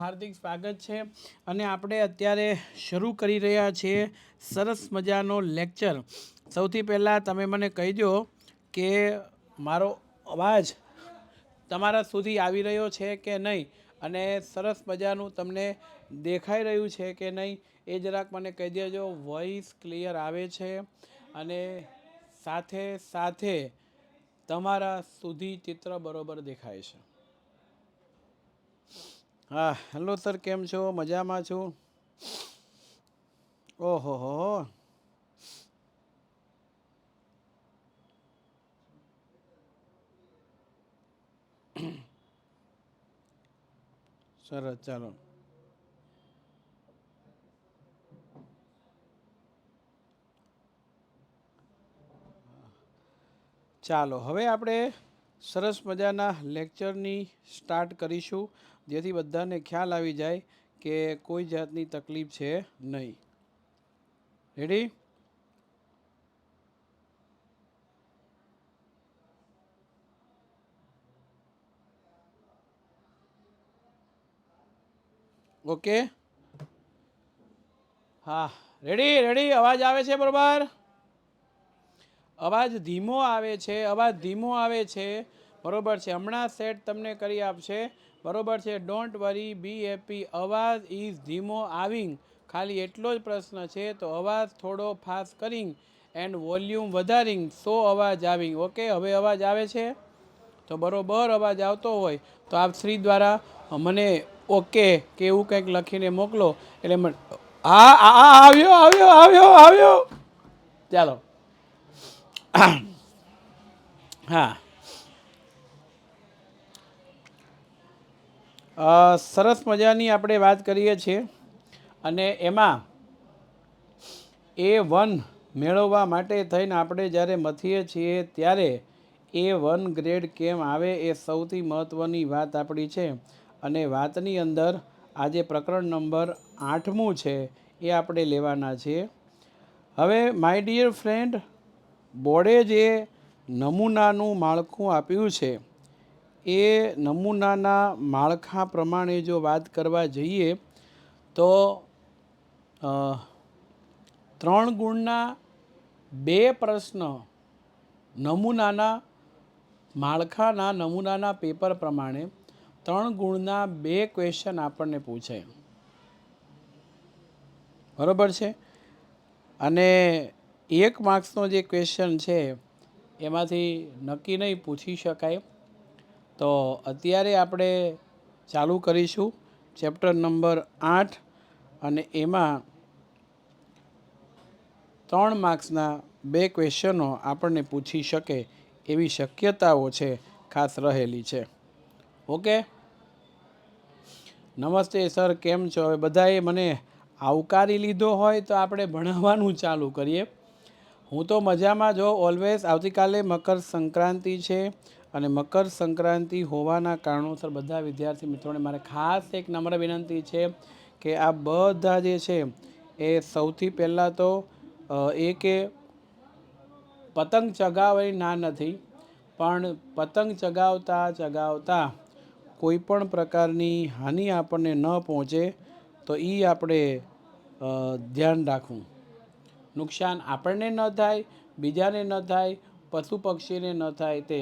હાર્દિક સ્વાગત છે અને આપણે અત્યારે શરૂ કરી રહ્યા છીએ સરસ મજાનો લેક્ચર. સૌથી પહેલાં તમે મને કહી દો કે મારો અવાજ તમારા સુધી આવી રહ્યો છે કે નહીં, અને સરસ મજાનું તમને દેખાઈ રહ્યું છે કે નહીં એ જરાક મને કહી દેજો. વોઇસ ક્લિયર આવે છે અને સાથે સાથે તમારા સુધી ચિત્ર બરોબર દેખાય છે. હા, હેલો સર, કેમ છો? મજામાં છું. ઓહો હો, સરસ. ચાલો હવે આપણે સરસ મજાના લેક્ચરની સ્ટાર્ટ કરીશું, જેથી બધાને ખ્યાલ આવી જાય કે કોઈ જાતની તકલીફ છે નહીં. રેડી? ઓકે, હા, રેડી રેડી. અવાજ આવે છે બરોબર? અવાજ ધીમો આવે છે, અવાજ ધીમો આવે છે, બરોબર છે. હમણાં સેટ તમને કરી આપશે, બરોબર છે. Don't worry, B happy. અવાજ ઇઝ ધીમો આવિંગ, ખાલી એટલો જ પ્રશ્ન છે. તો અવાજ થોડો ફાસ્ટ કરીંગ એન્ડ વોલ્યુમ વધારીંગ સો અવાજ આવિંગ. ઓકે, હવે અવાજ આવે છે? તો બરોબર અવાજ આવતો હોય તો આપ શ્રી દ્વારા મને ઓકે કે એવું કંઈક લખીને મોકલો, એટલે હા આવ્યો આવ્યો આવ્યો આવ્યો. ચાલો. હા, સરસ મજાની આપણે વાત કરીએ છીએ અને એમાં A1 મેળવવા માટે થઈને આપણે જ્યારે મથીએ છીએ ત્યારે A1 ગ્રેડ કેમ આવે એ સૌથી મહત્ત્વની વાત આપણી છે. અને વાતની અંદર આજે પ્રકરણ નંબર 8મું છે એ આપણે લેવાના છીએ. હવે માય ડિયર ફ્રેન્ડ, બોર્ડે જે નમૂનાનું માળખું આપ્યું છે એ નમૂનાના માળખા પ્રમાણે જો વાત કરવા જઈએ તો 3 ગુણના 2 પ્રશ્ન નમૂનાના માળખાના નમૂનાના પેપર પ્રમાણે 3 ગુણના 2 ક્વેશ્ચન આપણને પૂછે, બરોબર છે. અને 1 માર્ક્સનો જે ક્વેશ્ચન છે એમાંથી નક્કી નહીં પૂછી શકાય. તો અત્યારે આપણે ચાલુ કરીશું ચેપ્ટર નંબર 8 અને એમાં 3 માર્ક્સના 2 ક્વેશ્ચનો આપણને પૂછી શકે એવી શક્યતાઓ છે, ખાસ રહેલી છે. ઓકે, નમસ્તે સર, કેમ છો? હવે બધાએ મને આવકારી લીધો હોય તો આપણે ભણાવવાનું ચાલુ કરીએ. હું તો મજામાં જો ઓલવેઝ. આવતીકાલે મકર સંક્રાંતિ છે અને મકર સંક્રાંતિ હોવાના કારણોસર બધા વિદ્યાર્થી મિત્રોને મારે ખાસ એક નમ્ર વિનંતી છે કે આ બધા જે છે એ સૌથી પહેલાં તો કે પતંગ ચગાવવાની ના નથી, પણ પતંગ ચગાવતા કોઈ પણ પ્રકારની હાનિ આપણને ન પહોંચે તો એ આપણે ધ્યાન રાખવું. નુકસાન આપણને ન થાય, બીજાને ન થાય, પશુ પક્ષીને ન થાય તે.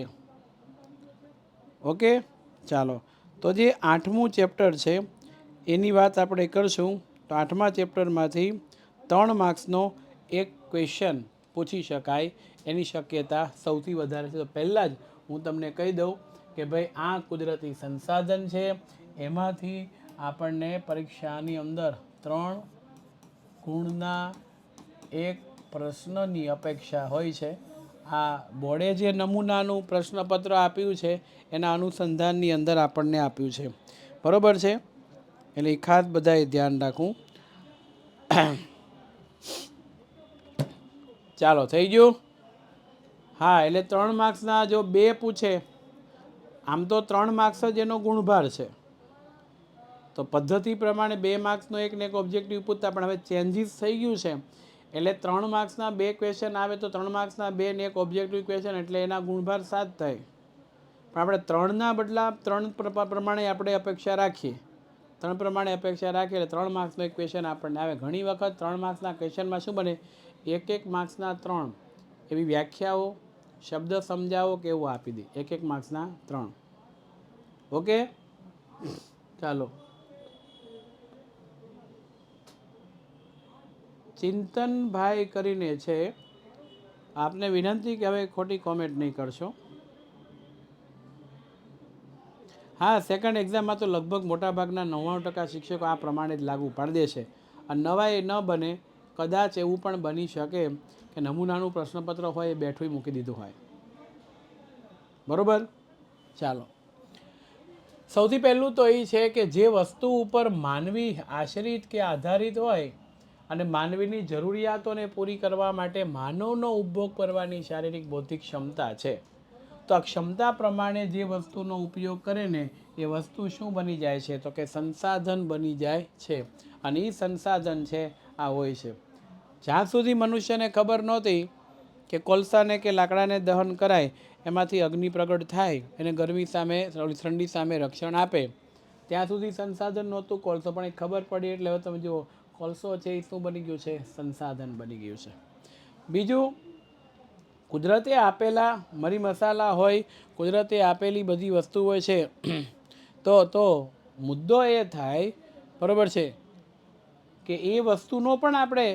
ઓકે, ચાલો. તો જે 8મું ચેપ્ટર છે એની વાત આપણે કરશું. તો 8મા ચેપ્ટરમાંથી 3 માર્ક્સનો એક ક્વેશ્ચન પૂછી શકાય એની શક્યતા સૌથી વધારે છે. તો પહેલાં જ હું તમને કહી દઉં કે ભાઈ આ કુદરતી સંસાધન છે, એમાંથી આપણને પરીક્ષાની અંદર 3 ગુણના 1 પ્રશ્નની અપેક્ષા હોય છે. આ બોર્ડે જે નમૂનાનું પ્રશ્નપત્ર આપ્યું છે એના અનુસંધાનની અંદર આપણને આપ્યું છે, બરોબર છે. એટલે એ ખાસ બધાએ ધ્યાન રાખવું. ચાલો, થઈ ગયું? હા, એટલે 3 માર્ક્સના જો 2 પૂછે, આમ તો 3 માર્ક્સ જ એનો ગુણભાર છે. તો પદ્ધતિ પ્રમાણે 2 માર્ક્સનો એક ને એક ઓબ્જેક્ટિવ પૂછતા, પણ હવે ચેન્જીસ થઈ ગયું છે. એટલે 3 માર્ક્સના 2 ક્વેશ્ચન આવે તો 3 માર્ક્સના 2 ને એક ઓબ્જેક્ટિવ ક્વેશ્ચન, એટલે એના ગુણભાર 7 થાય. પણ આપણે 3ના બદલા 3 પ્રમાણે આપણે અપેક્ષા રાખીએ. 3 પ્રમાણે અપેક્ષા રાખીએ એટલે 3 માર્ક્સનો એક ક્વેશ્ચન આપણને આવે. ઘણી વખત 3 માર્ક્સના ક્વેશ્ચનમાં શું બને, 1 માર્ક્સના 3 એવી વ્યાખ્યાઓ, શબ્દ સમજાવો કે એવું આપી દે. 1 માર્ક્સના 3. ઓકે, ચાલો. ચિંતનભાઈ કરીને છે, આપને વિનંતી કે હવે ખોટી કોમેન્ટ નહીં કરશો. હા, સેકન્ડ એક્ઝામમાં તો લગભગ મોટાભાગના 99% શિક્ષકો આ પ્રમાણે જ લાગુ પાડી દે છે. અને નવાઈ ન બને, કદાચ એવું પણ બની શકે કે નમૂનાનું પ્રશ્નપત્ર હોય એ બેઠું મૂકી દીધું હોય. બરાબર, ચાલો. સૌથી પહેલું તો એ છે કે જે વસ્તુ ઉપર માનવી આશ્રિત કે આધારિત હોય અને માનવીની જરૂરિયાતોને પૂરી કરવા માટે માનવનો ઉપભોગ કરવાની શારીરિક બૌદ્ધિક ક્ષમતા છે, તો આ ક્ષમતા પ્રમાણે જે વસ્તુનો ઉપયોગ કરે ને એ વસ્તુ શું બની જાય છે, તો કે સંસાધન બની જાય છે. અને એ સંસાધન છે આ હોય છે. જ્યાં સુધી મનુષ્યને ખબર નહોતી કે કોલસાને કે લાકડાને દહન કરાય, એમાંથી અગ્નિ પ્રગટ થાય, એને ગરમી સામે ઠંડી સામે રક્ષણ આપે, ત્યાં સુધી સંસાધન નહોતું કોલસો. પણ એ ખબર પડી એટલે હવે તમે જુઓ કોલસો છે એ શું બની ગયું છે, સંસાધન બની ગયું છે. બીજું, કુદરતે આપેલા મરી મસાલા હોય, કુદરતે આપેલી બધી વસ્તુ હોય છે, તો મુદ્દો એ થાય, બરાબર છે, કે એ વસ્તુનો પણ આપણે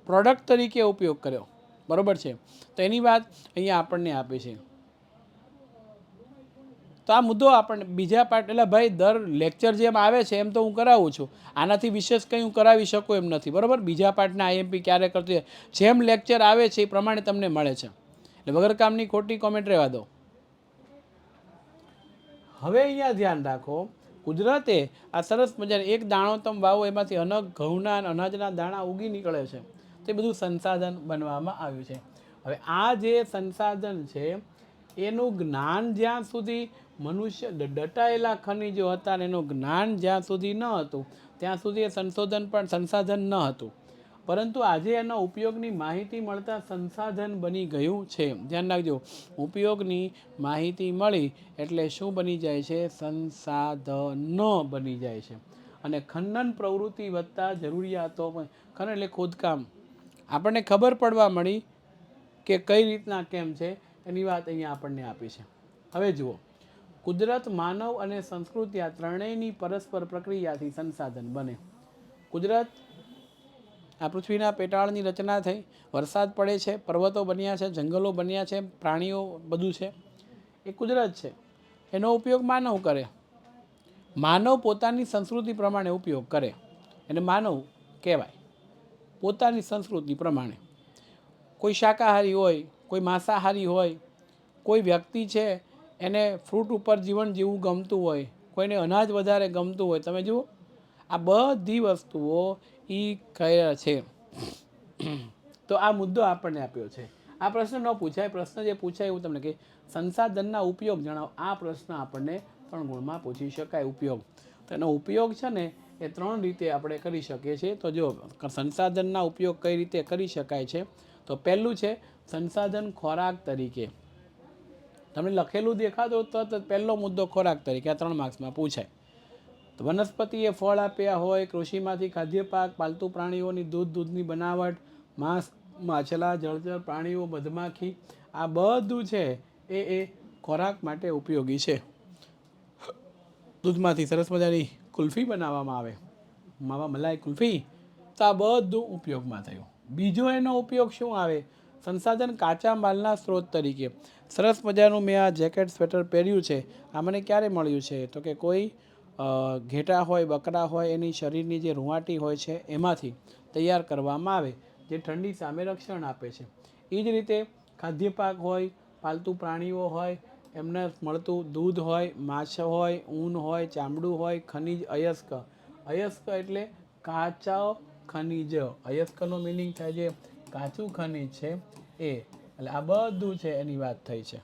પ્રોડક્ટ તરીકે ઉપયોગ કર્યો. બરાબર છે, તો એની વાત અહીંયા આપણને આપે છે. તો આ મુદ્દો આપણને બીજા પાર્ટ, એટલે ભાઈ દર લેક્ચર જેમ આવે છે એમ તો હું કરાવું છું, આનાથી વિશેષ કંઈ હું કરાવી શકું એમ નથી. બરાબર, બીજા પાર્ટના આઈએમપી ક્યારે કરતી, જેમ લેક્ચર આવે છે એ પ્રમાણે તમને મળે છે. એટલે વગર કામની ખોટી કોમેન્ટ રહેવા દો. હવે અહીંયા ધ્યાન રાખો, કુદરતે આ સરસ મજાને એક દાણો તમે વાવો, એમાંથી ઘઉંના અનાજના દાણા ઉગી નીકળે છે. તે બધું સંસાધન બનવામાં આવ્યું છે. હવે આ જે સંસાધન છે એનું જ્ઞાન જ્યાં સુધી મનુષ્ય દટાયેલા ખનિજો હતા ને એનું જ્ઞાન જ્યાં સુધી ન હતું ત્યાં સુધી એ સંસાધન ન હતું. પરંતુ આજે એના ઉપયોગની માહિતી મળતા સંસાધન બની ગયું છે. ધ્યાન રાખજો, ઉપયોગની માહિતી મળી એટલે શું બની જાય છે, સંસાધનો બની જાય છે. અને ખનન પ્રવૃત્તિ વધતા જરૂરિયાતો, ખનન એટલે ખોદકામ, આપણને ખબર પડવા મળી કે કઈ રીતના કેમ છે, એની વાત અહીંયા આપણને આપી છે. હવે જુઓ, કુદરત, માનવ અને સંસ્કૃતિ આ ત્રણેયની પરસ્પર પ્રક્રિયાથી સંસાધન બને. કુદરત, આ પૃથ્વીના પેટાળની રચના થઈ, વરસાદ પડે છે, પર્વતો બન્યા છે, જંગલો બન્યા છે, પ્રાણીઓ બધું છે, એ કુદરત છે. એનો ઉપયોગ માનવ કરે. માનવ પોતાની સંસ્કૃતિ પ્રમાણે ઉપયોગ કરે, એને માનવ કહેવાય. પોતાની સંસ્કૃતિ પ્રમાણે કોઈ શાકાહારી હોય, કોઈ માંસાહારી હોય, કોઈ વ્યક્તિ છે એને ફ્રૂટ ઉપર જીવન જીવવું ગમતું હોય, કોઈને અનાજ વધારે ગમતું હોય. તમે જુઓ, આ બધી વસ્તુઓ એ કયા છે. તો આ મુદ્દો આપણને આપ્યો છે. આ પ્રશ્ન ન પૂછાય, પ્રશ્ન જે પૂછાય એવું તમને કે સંસાધનના ઉપયોગ જણાવો. આ પ્રશ્ન આપણને 3 ગુણમાં પૂછી શકાય. ઉપયોગ, તો એનો ઉપયોગ છે ને એ 3 રીતે આપણે કરી શકીએ છીએ. તો જો સંસાધનના ઉપયોગ કઈ રીતે કરી શકાય છે, તો પહેલું છે સંસાધન ખોરાક તરીકે. તમને લખેલું દેખાતો તો પહેલો મુદ્દો ખોરાક તરીકે, આ 3 માર્ક્સમાં પૂછાય. તો વનસ્પતિએ ફળ આપ્યા હોય, કૃષિમાંથી ખાદ્ય પાક, પાલતુ પ્રાણીઓની દૂધની બનાવટ, માંસ, માછલા, જળચર પ્રાણીઓ, મધમાખી, આ બધું છે એ ખોરાક માટે ઉપયોગી છે. દૂધમાંથી સરસ મજાની કુલ્ફી બનાવવામાં આવે, માવા મલાઈ કુલ્ફી, તો આ બધું ઉપયોગમાં થયું. બીજો એનો ઉપયોગ શું આવે, સંસાધન કાચા માલના સ્ત્રોત તરીકે. સરસ મજાનું મેં આ જેકેટ સ્વેટર પહેર્યું છે, આ મને ક્યારે મળ્યું છે, તો કે કોઈ ઘેટા હોય, બકરા હોય, એની શરીરની જે રૂંવાટી હોય છે એમાંથી તૈયાર કરવામાં આવે, જે ઠંડી સામે રક્ષણ આપે છે. એ જ રીતે ખાદ્ય પાક હોય, પાલતુ પ્રાણીઓ હોય, એમને મળતું દૂધ હોય, માછ હોય, ઊન હોય, ચામડું હોય, ખનિજ, અયસ્ક. અયસ્ક એટલે કાચા ખનિજ. અયસ્કનો મિનિંગ થાય છે કાચું ખનિજ છે એ. એટલે આ બધું છે એની વાત થઈ છે.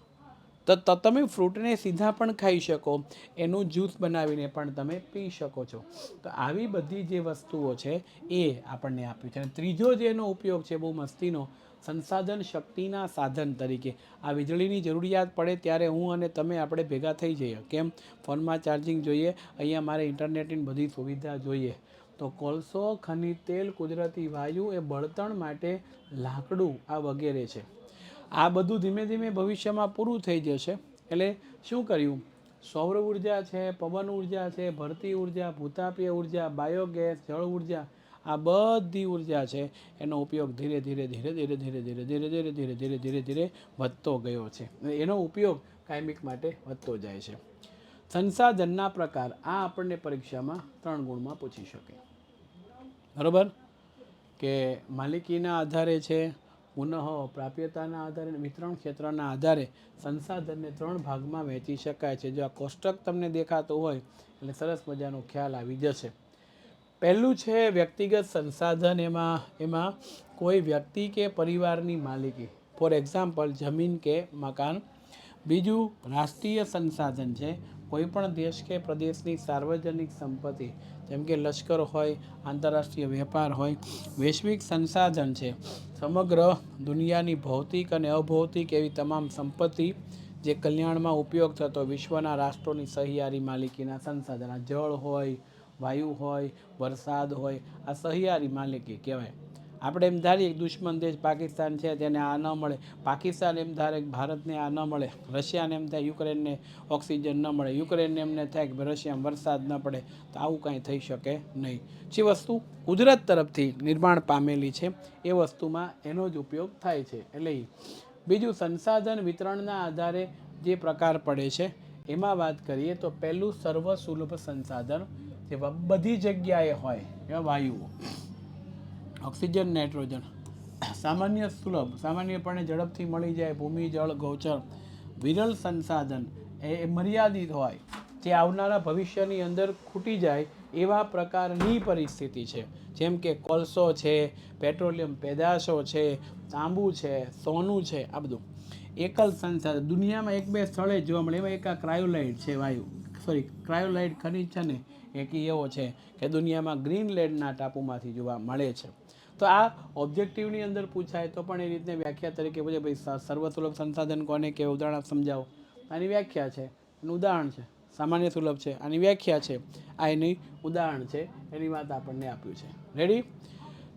તો તમે ફ્રૂટને સીધા પણ ખાઈ શકો, એનું જ્યુસ બનાવીને પણ તમે પી શકો છો. તો આવી બધી જે વસ્તુઓ છે એ આપણને આપ્યું છે. અને ત્રીજો જેનો ઉપયોગ છે બહુ મસ્તીનો, સંસાધન શક્તિના સાધન તરીકે. આ વીજળીની જરૂરિયાત પડે ત્યારે હું અને તમે આપણે ભેગા થઈ જઈએ. કેમ? ફોનમાં ચાર્જિંગ જોઈએ, અહીંયા મારે ઇન્ટરનેટની બધી સુવિધા જોઈએ. તો કોલસો, ખનિજ તેલ, કુદરતી વાયુ એ બળતણ માટે લાકડું આ વગેરે છે. આ બધું ધીમે ધીમે ભવિષ્યમાં પૂરું થઈ જશે. એટલે શું કર્યું? સૌર ઉર્જા છે, પવન ઉર્જા છે, ભરતી ઉર્જા, ભૂતાપીય ઉર્જા, બાયોગેસ, જળ ઉર્જા, આ બધી ઉર્જા છે એનો ઉપયોગ ધીરે ધીરે ધીરે ધીરે ધીરે ધીરે ધીરે ધીરે ધીરે ધીરે ધીરે ધીરે વધતો ગયો છે. એનો ઉપયોગ કાયમિક માટે વધતો જાય છે. સંસાધનના પ્રકાર આ આપણને પરીક્ષામાં 3 ગુણમાં પૂછી શકે. બરાબર? કે માલિકીના આધારે છે, પુનઃ પ્રાપ્યતાના આધારે, વિતરણ ક્ષેત્રના આધારે સંસાધનને 3 ભાગમાં વહેંચી શકાય છે. જો આ કોષ્ટક તમને દેખાતું હોય એટલે સરસ મજાનો ખ્યાલ આવી જશે. પહેલું છે વ્યક્તિગત સંસાધન. એમાં કોઈ વ્યક્તિ કે પરિવારની માલિકી, ફોર એક્ઝામ્પલ જમીન કે મકાન. બીજું રાષ્ટ્રીય સંસાધન છે, કોઈ પણ દેશ કે પ્રદેશની સાર્વજનિક સંપત્તિ, જેમ કે લશ્કર હોય, આંતરરાષ્ટ્રીય વેપાર હોય. વૈશ્વિક સંસાધન છે, સમગ્ર દુનિયાની ભૌતિક અને અભૌતિક એવી તમામ સંપત્તિ જે કલ્યાણમાં ઉપયોગ થતો વિશ્વના રાષ્ટ્રોની સહિયારી માલિકીના સંસાધન. આ જળ હોય, વાયુ હોય, વરસાદ હોય, આ સહિયારી માલિકી કહેવાય. આપણે એમ ધારીએ દુશ્મન દેશ પાકિસ્તાન છે તેને આ ન મળે, પાકિસ્તાન એમ ધારે ભારતને આ ન મળે, રશિયાને એમ થાય યુક્રેનને ઓક્સિજન ન મળે, યુક્રેનને એમને થાય કે રશિયામાં વરસાદ ન પડે. તો આવું કાંઈ થઈ શકે નહીં. જે વસ્તુ કુદરત તરફથી નિર્માણ પામેલી છે એ વસ્તુમાં એનો જ ઉપયોગ થાય છે. એટલે બીજું સંસાધન વિતરણના આધારે જે પ્રકાર પડે છે એમાં વાત કરીએ તો પહેલું સર્વ સુલભ સંસાધન, જે બધી જગ્યાએ હોય એ વાયુઓ, ઓક્સિજન, નાઇટ્રોજન. સામાન્ય સુલભ, સામાન્યપણે ઝડપથી મળી જાય, ભૂમિ, જળ, ગૌચર. વિરલ સંસાધન એ મર્યાદિત હોય, જે આવનારા ભવિષ્યની અંદર ખૂટી જાય એવા પ્રકારની પરિસ્થિતિ છે. જેમ કે કોલસો છે, પેટ્રોલિયમ પેદાશો છે, તાંબુ છે, સોનું છે, આ બધું. એકલ સંસાધન દુનિયામાં 1-2 સ્થળે જોવા મળે. એમાં એક આ ક્રાયોલાઇટ છે, ક્રાયોલાઇટ ખનિજ છે ને, એક એવો છે કે દુનિયામાં ગ્રીનલેન્ડના ટાપુમાંથી જોવા મળે છે. તો આ ઓબ્જેક્ટિવની અંદર પૂછાય તો પણ એ રીતને વ્યાખ્યા તરીકે પૂછે, ભાઈ સર્વસુલભ સંસાધન કોને કે ઉદાહરણ સમજાવો. આની વ્યાખ્યા છે, એનું ઉદાહરણ છે. સામાન્ય સુલભ છે, આની વ્યાખ્યા છે, આ એની ઉદાહરણ છે, એની વાત આપણને આપ્યું છે. રેડી?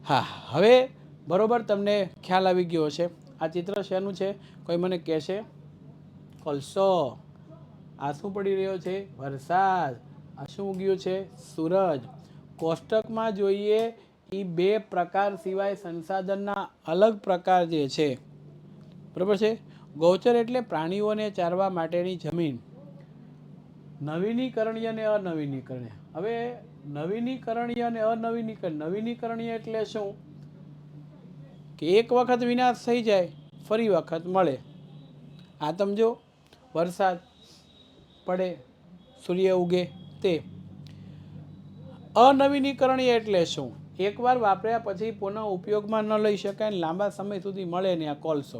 હા, હવે બરોબર તમને ખ્યાલ આવી ગયો છે. આ ચિત્ર શેનું છે? કોઈ મને કહેશે? કોલસો. આ શું પડી રહ્યો છે? વરસાદ. આ શું ઉગ્યું છે? સૂરજ. કોષ્ટકમાં જોઈએ એ 2 પ્રકાર સિવાય સંસાધનના અલગ પ્રકાર જે છે, બરાબર છે. ગૌચર એટલે પ્રાણીઓને ચારવા માટેની જમીન. નવીનીકરણીય અને અનવીનીકરણીય. હવે નવીનીકરણીય અને નવીનીકરણીય એટલે શું? કે એક વખત વિનાશ થઈ જાય, ફરી વખત મળે. આ સમજો, વરસાદ પડે, સૂર્ય ઉગે તે. અનવીનીકરણીય એટલે શું? એકવાર વાપર્યા પછી પુનઃ ઉપયોગમાં ન લઈ શકાય ને લાંબા સમય સુધી મળે ને. આ કોલસો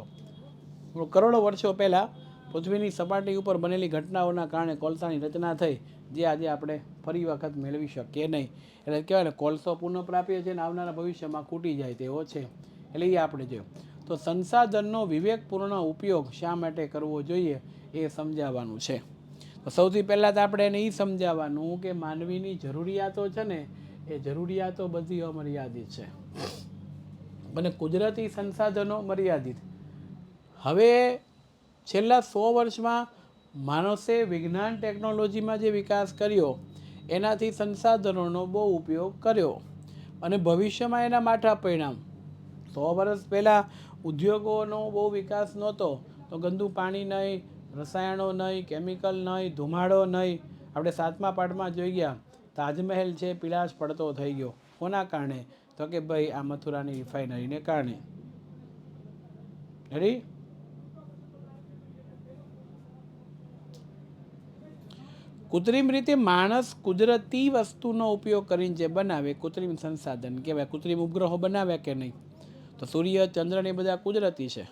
કરોડો વર્ષો પહેલાં પૃથ્વીની સપાટી ઉપર બનેલી ઘટનાઓના કારણે કોલસાની રચના થઈ, જે આજે આપણે ફરી વખત મેળવી શકીએ નહીં. એટલે કહેવાય ને કોલસો પુનઃપ્રાપ્ય છે ને આવનારા ભવિષ્યમાં ખૂટી જાય તેવો છે. એટલે એ આપણે જોયું. તો સંસાધનનો વિવેકપૂર્ણ ઉપયોગ શા માટે કરવો જોઈએ એ સમજાવવાનું છે. તો સૌથી પહેલાં તો આપણે એને એ સમજાવવાનું કે માનવીની જરૂરિયાતો છે ને, એ જરૂરિયાતો બધી અમર્યાદિત છે અને કુદરતી સંસાધનો મર્યાદિત. હવે છેલ્લા 100 વર્ષમાં માણસે વિજ્ઞાન ટેકનોલોજીમાં જે વિકાસ કર્યો એનાથી સંસાધનોનો બહુ ઉપયોગ કર્યો અને ભવિષ્યમાં એના માઠા પરિણામ. 100 વર્ષ પહેલાં ઉદ્યોગોનો બહુ વિકાસ નહોતો, તો ગંદુ પાણી નહીં, રસાયણો નહીં, કેમિકલ નહીં, ધુમાડો નહીં. આપણે 7મા પાઠમાં જોઈ ગયા, તાજમહેલ છે પીળાશ પડતો થઈ ગયો. કોના કારણે? તો કે ભાઈ આ મથુરાની રિફાઇનરીને કારણે. રેડી? કૃત્રિમ રીતે માણસ કુદરતી વસ્તુનો ઉપયોગ કરીને જે બનાવે કૃત્રિમ સંસાધન કહેવાય. કૃત્રિમ ઉપગ્રહો બનાવ્યા કે નહીં? તો સૂર્ય, ચંદ્ર ને બધા કુદરતી છે.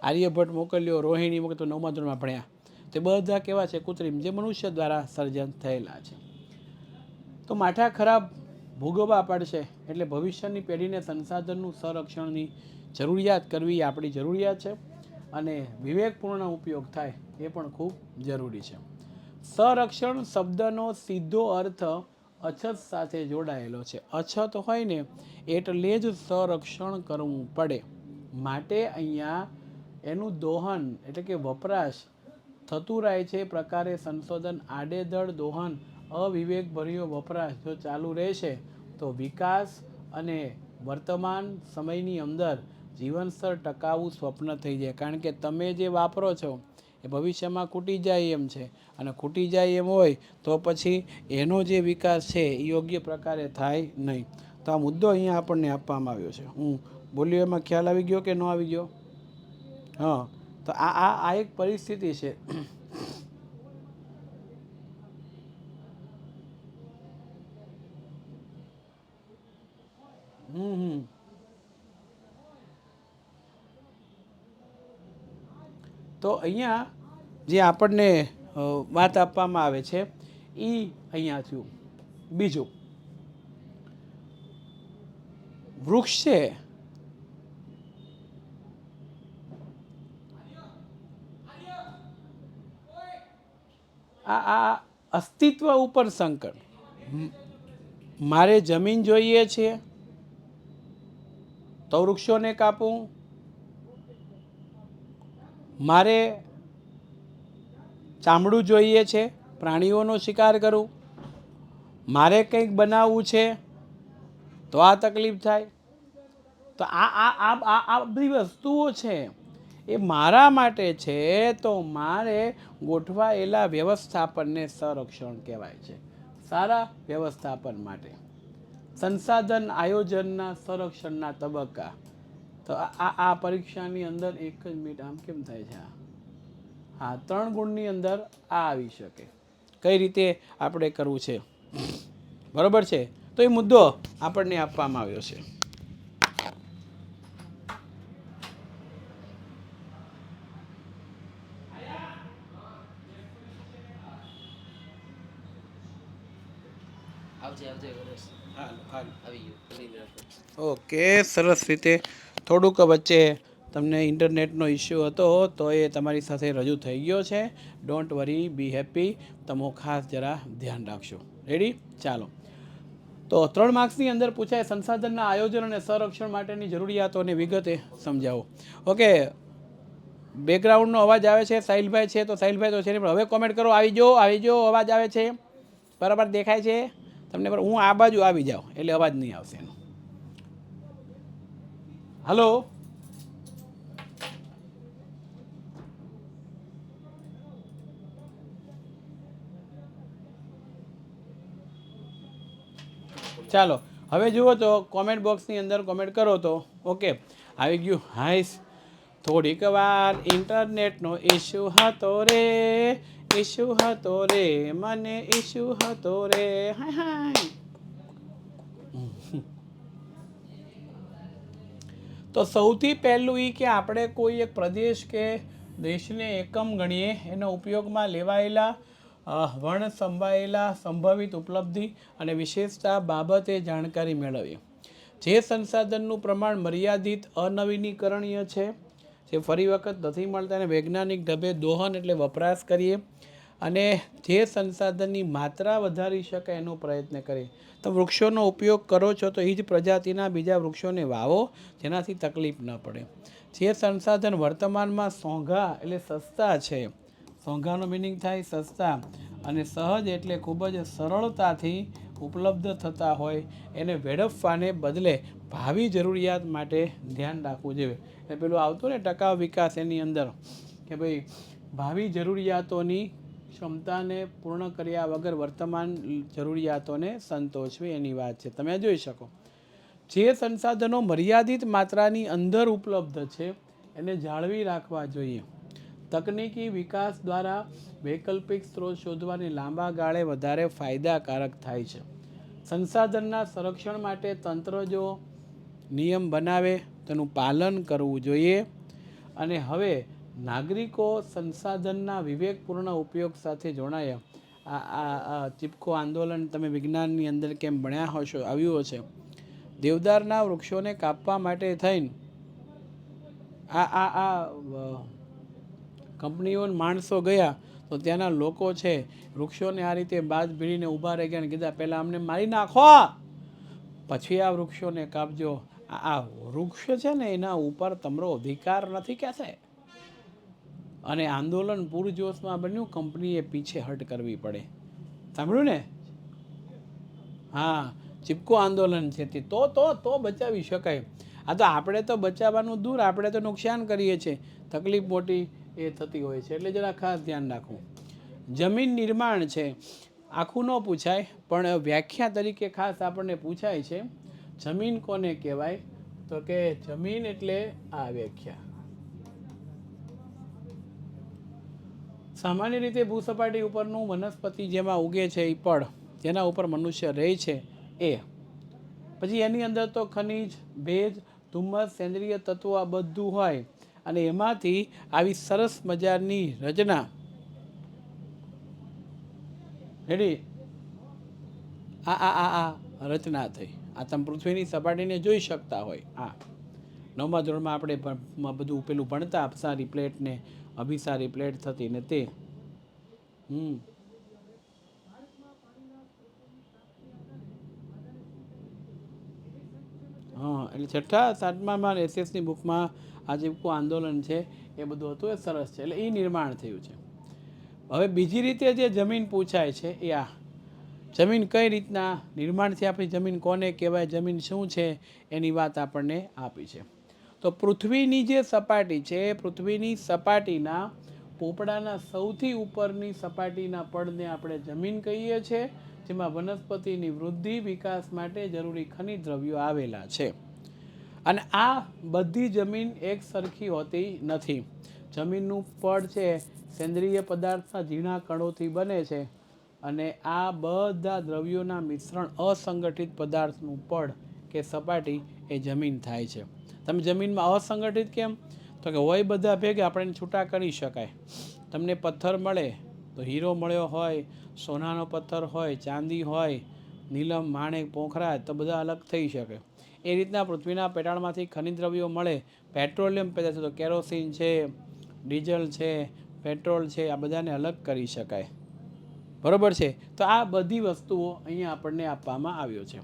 આર્યભટ્ટ મોકલ્યો, રોહિણી મોકલ્યો, 9મા ધોરણમાં ભણ્યા. તે બધા કેવા છે? કૃત્રિમ, જે મનુષ્ય દ્વારા સર્જન થયેલા છે. તો માઠા ખરાબ ભોગવવા પડશે, એટલે ભવિષ્યની પેઢીને સંસાધનનું સંરક્ષણની જરૂરિયાત કરવી આપણી જરૂરિયાત છે, અને વિવેકપૂર્ણ ઉપયોગ થાય એ પણ ખૂબ જરૂરી છે. સંરક્ષણ શબ્દનો સીધો અર્થ અછત સાથે જોડાયેલો છે. અછત હોય ને એટલે જ સંરક્ષણ કરવું પડે. માટે અહીંયા એનું દોહન એટલે કે વપરાશ થતું રહે છે. પ્રકારે સંશોધન આડેધડ દોહન અવિવેકભર્યો વપરાશ જો ચાલુ રહેશે તો વિકાસ અને વર્તમાન સમયની અંદર જીવનસ્તર ટકાવું સ્વપ્ન થઈ જાય. કારણ કે તમે જે વાપરો છો એ ભવિષ્યમાં ખૂટી જાય એમ છે, અને ખૂટી જાય એમ હોય તો પછી એનો જે વિકાસ છે એ યોગ્ય પ્રકારે થાય નહીં. તો આ મુદ્દો અહીંયા આપણને આપવામાં આવ્યો છે. હું બોલ્યો એમાં ખ્યાલ આવી ગયો કે ન આવી ગયો? હા, તો આ એક પરિસ્થિતિ છે. તો અહીંયા જે આપણને વાત આપવામાં આવે છે એ અહીંયા થયું. બીજું, વૃક્ષ છે આ અસ્તિત્વ ઉપર સંકટ. મારે જમીન જોઈએ છે તો વૃક્ષોને કાપું, મારે ચામડું જોઈએ છે પ્રાણીઓનો શિકાર કરું, મારે કંઈક બનાવવું છે તો આ તકલીફ થાય. તો આ બધી વસ્તુઓ છે એ મારા માટે છે, તો મારે ગોઠવાયેલા વ્યવસ્થાપનને સંરક્ષણ કહેવાય છે. સારા વ્યવસ્થાપન માટે સંસાધન આયોજનના સંરક્ષણના તબક્કા. તો આ પરીક્ષાની અંદર એક જ મિનિટ, આમ કેમ થાય છે? હા, 3 ગુણની અંદર આ આવી શકે. કઈ રીતે આપણે કરવું છે, બરોબર છે? તો એ મુદ્દો આપણને આપવામાં આવ્યો છે. ઓકે, સરસ રીતે. થોડુંક વચ્ચે તમને ઇન્ટરનેટનો ઇસ્યુ હતો તો એ તમારી સાથે રજૂ થઈ ગયો છે. Don't worry, B happy. તમે ખાસ જરા ધ્યાન રાખશો. રેડી? ચાલો. તો 3 માર્ક્સની અંદર પૂછાય સંસાધનના આયોજન અને સંરક્ષણ માટેની જરૂરિયાતોને વિગતે સમજાવો. ઓકે, બેકગ્રાઉન્ડનો અવાજ આવે છે. સાહિલભાઈ છે તો સાહિલભાઈ તો છે ને, પણ હવે કોમેન્ટ કરો. આવી જો અવાજ આવે છે, બરાબર દેખાય છે તમને? પણ હું આ બાજુ આવી જાઉં એટલે અવાજ નહીં આવશે એનો. હલો, ચાલો હવે જુઓ તો કોમેન્ટ બોક્સની અંદર કોમેન્ટ કરો તો. ઓકે, આવી ગયું. હાઈસ, થોડીક વાર ઇન્ટરનેટનો ઇસ્યુ હતો રે, ઇસ્યુ હતો રે, મને ઇસ્યુ હતો રે. હાય હાય. તો સૌથી પહેલું એ કે આપણે કોઈ એક પ્રદેશ કે દેશને એકમ ગણીએ, એનો ઉપયોગમાં લેવાયેલા વર્ણ સંભાળેલા સંભવિત ઉપલબ્ધિ અને વિશેષતા બાબતે જાણકારી મેળવીએ. જે સંસાધનનું પ્રમાણ મર્યાદિત અનવીનીકરણીય છે, જે ફરી વખત નથી મળતા, અને વૈજ્ઞાનિક ઢબે દોહન એટલે વપરાશ કરીએ, અને જે સંસાધનની માત્રા વધારી શકાય એનો પ્રયત્ન કરીએ. તો વૃક્ષોનો ઉપયોગ કરો છો તો એ જ પ્રજાતિના બીજા વૃક્ષોને વાવો, જેનાથી તકલીફ ન પડે. જે સંસાધન વર્તમાનમાં સોંઘા એટલે સસ્તા છે, સોંઘાનો મિનિંગ થાય સસ્તા, અને સહજ એટલે ખૂબ જ સરળતાથી ઉપલબ્ધ થતા હોય, એને વેડફવાને બદલે ભાવિ જરૂરિયાત માટે ધ્યાન રાખવું જોઈએ. એટલે પેલું આવતું ને ટકાઉ વિકાસ, એની અંદર કે ભાઈ ભાવિ જરૂરિયાતોની ક્ષમતાને પૂર્ણ કર્યા વગર વર્તમાન જરૂરિયાતોને સંતોષવી, એની વાત છે. તમે જોઈ શકો, જે સંસાધનો મર્યાદિત માત્રાની અંદર ઉપલબ્ધ છે એને જાળવી રાખવા જોઈએ. તકનીકી વિકાસ દ્વારા વૈકલ્પિક સ્ત્રોત શોધવાની લાંબા ગાળે વધારે ફાયદાકારક થાય છે. સંસાધનના સંરક્ષણ માટે તંત્ર જો નિયમ બનાવે તેનું પાલન કરવું જોઈએ. અને હવે નાગરિકો સંસાધનના વિવેકપૂર્ણ ઉપયોગ સાથે જોડાયા. આ ચીપકો આંદોલન તમે વિજ્ઞાનની અંદર કેમ ભણ્યા હશો, આવ્યું હશે. દેવદારના વૃક્ષોને કાપવા માટે થઈને આ આ આ કંપનીઓ માણસો ગયા તો ત્યાંના લોકો છે વૃક્ષોને આ રીતે બાજ ભીડીને ઊભા રહી ગયા અને કીધા પહેલાં અમને મારી નાખો, પછી આ વૃક્ષોને કાપજો. આ વૃક્ષ છે ને એના ઉપર તમારો અધિકાર નથી કહેશે. અને આંદોલન પૂરજોશમાં બન્યું, કંપનીએ પીછે હટ કરવી પડે. સાંભળ્યું ને? હા, ચીપકો આંદોલન છે તે તો બચાવી શકાય. આ તો આપણે તો બચાવવાનું દૂર, આપણે તો નુકસાન કરીએ છીએ. તકલીફ મોટી એ થતી હોય છે, એટલે જરા ખાસ ધ્યાન રાખવું. જમીન નિર્માણ છે, આખું ન પૂછાય પણ વ્યાખ્યા તરીકે ખાસ આપણને પૂછાય છે. જમીન કોને કહેવાય? તો કે જમીન એટલે આ વ્યાખ્યા. સામાન્ય રીતે ભૂસપાટી ઉપરનું વનસ્પતિ જેમાં ઉગે છે એ પડ, જેના ઉપર મનુષ્ય રહે છે એ. પછી એની અંદર તો ખનિજ, ભેજ, ધુમ્મસ, સેન્દ્રિય તત્વો આ બધું હોય અને એમાંથી આવી સરસ મજાની રચના રેડી આ રચના થઈ. આ તમે પૃથ્વીની સપાટીને જોઈ શકતા હોય. આ 9મા ધોરણમાં આપણે બધું પેલું ભણતા, અપસારી પ્લેટ ને અભિસારી પ્લેટ થતી ને તે. હા, એટલે 6ઠા 7મામાં એસએસની બુકમાં આ ચીપકો આંદોલન છે એ બધું હતું, એ સરસ છે. એટલે એ નિર્માણ થયું છે. હવે બીજી રીતે જે જમીન પૂછાય છે એ આ જમીન કઈ રીતના નિર્માણ છે, આપણી જમીન કોને કહેવાય, જમીન શું છે એની વાત આપણને આપી છે. તો પૃથ્વીની જે સપાટી છે, પૃથ્વીની સપાટીના પોપડાના સૌથી ઉપરની સપાટીના પડને આપણે જમીન કહીએ છીએ, જેમાં વનસ્પતિની વૃદ્ધિ વિકાસ માટે જરૂરી ખનિજ દ્રવ્યો આવેલા છે. અને આ બધી જમીન એક સરખી હોતી નથી. જમીનનું પડ છે સેન્દ્રિય પદાર્થના ઝીણા કણોથી બને છે અને આ બધા દ્રવ્યોના મિશ્રણ અસંગઠિત પદાર્થનું પડ કે સપાટી એ જમીન થાય છે. તમે જમીનમાં અસંગઠિત કેમ? તો કે હોય બધા ભેગા આપણે છૂટા કરી શકાય. તમને પથ્થર મળે તો હીરો મળ્યો હોય, સોનાનો પથ્થર હોય, ચાંદી હોય, નીલમ, માણેક, પોખરાજ, તો બધા અલગ થઈ શકે. એ રીતના પૃથ્વીના પેટાળમાંથી ખનિજ દ્રવ્યો મળે, પેટ્રોલિયમ પેદા છે તો કેરોસીન છે, ડીઝલ છે, પેટ્રોલ છે, આ બધાને અલગ કરી શકાય. બરાબર છે? તો આ બધી વસ્તુઓ અહીંયા આપણને આપવામાં આવ્યો છે.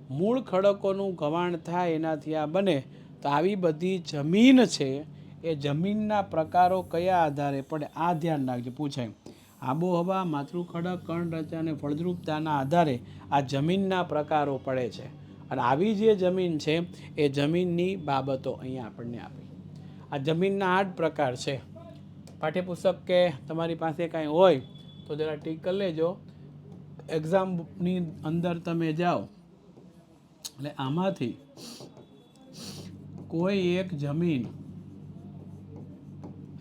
મૂળ ખડકોનું ગવાણ થાય એનાથી આ બને. તો આવી બધી જમીન છે એ જમીનના પ્રકારો કયા આધારે પડે આ ધ્યાન રાખજો, પૂછાય. આબોહવા, માતૃખડક, કર્ણરચના અને ફળદ્રુપતાના આધારે આ જમીનના પ્રકારો પડે છે. અને આવી જે જમીન છે એ જમીનની બાબતો અહીંયા આપણને આપી. આ જમીનના 8 પ્રકાર છે. પાઠ્યપુસ્તક કે તમારી પાસે કાંઈ હોય તો જરા ટીક કરી લેજો. એક્ઝામની અંદર તમે જાઓ એટલે આમાંથી કોઈ એક જમીન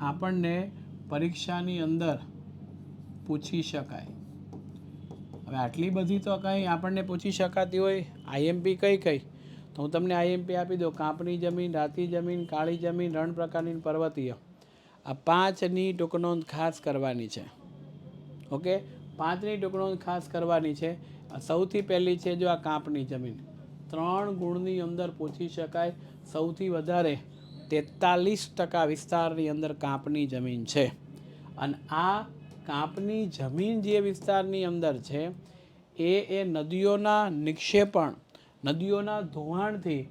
આપણને પરીક્ષાની અંદર પૂછી શકાય. હવે આટલી બધી તો કંઈ આપણને પૂછી શકાતી હોય, આઈએમપી કઈ તો હું તમને આઈએમપી આપી દઉં. કાંપની જમીન, રાતી જમીન, કાળી જમીન, રણ પ્રકારની, પર્વતીય. આ 5ની ટૂંકનોંધ ખાસ કરવાની છે. ઓકે, 5ની ટૂંકનોંધ ખાસ કરવાની છે. સૌથી પહેલી છે જો આ કાંપની જમીન, 3 ગુણની અંદર પૂછી શકાય. સૌથી વધારે 43% વિસ્તારની અંદર કાંપની જમીન છે. અને આ કાંપની જમીન જે વિસ્તારની અંદર છે એ નદીઓના નિક્ષેપણ, નદીઓના ધોવાણથી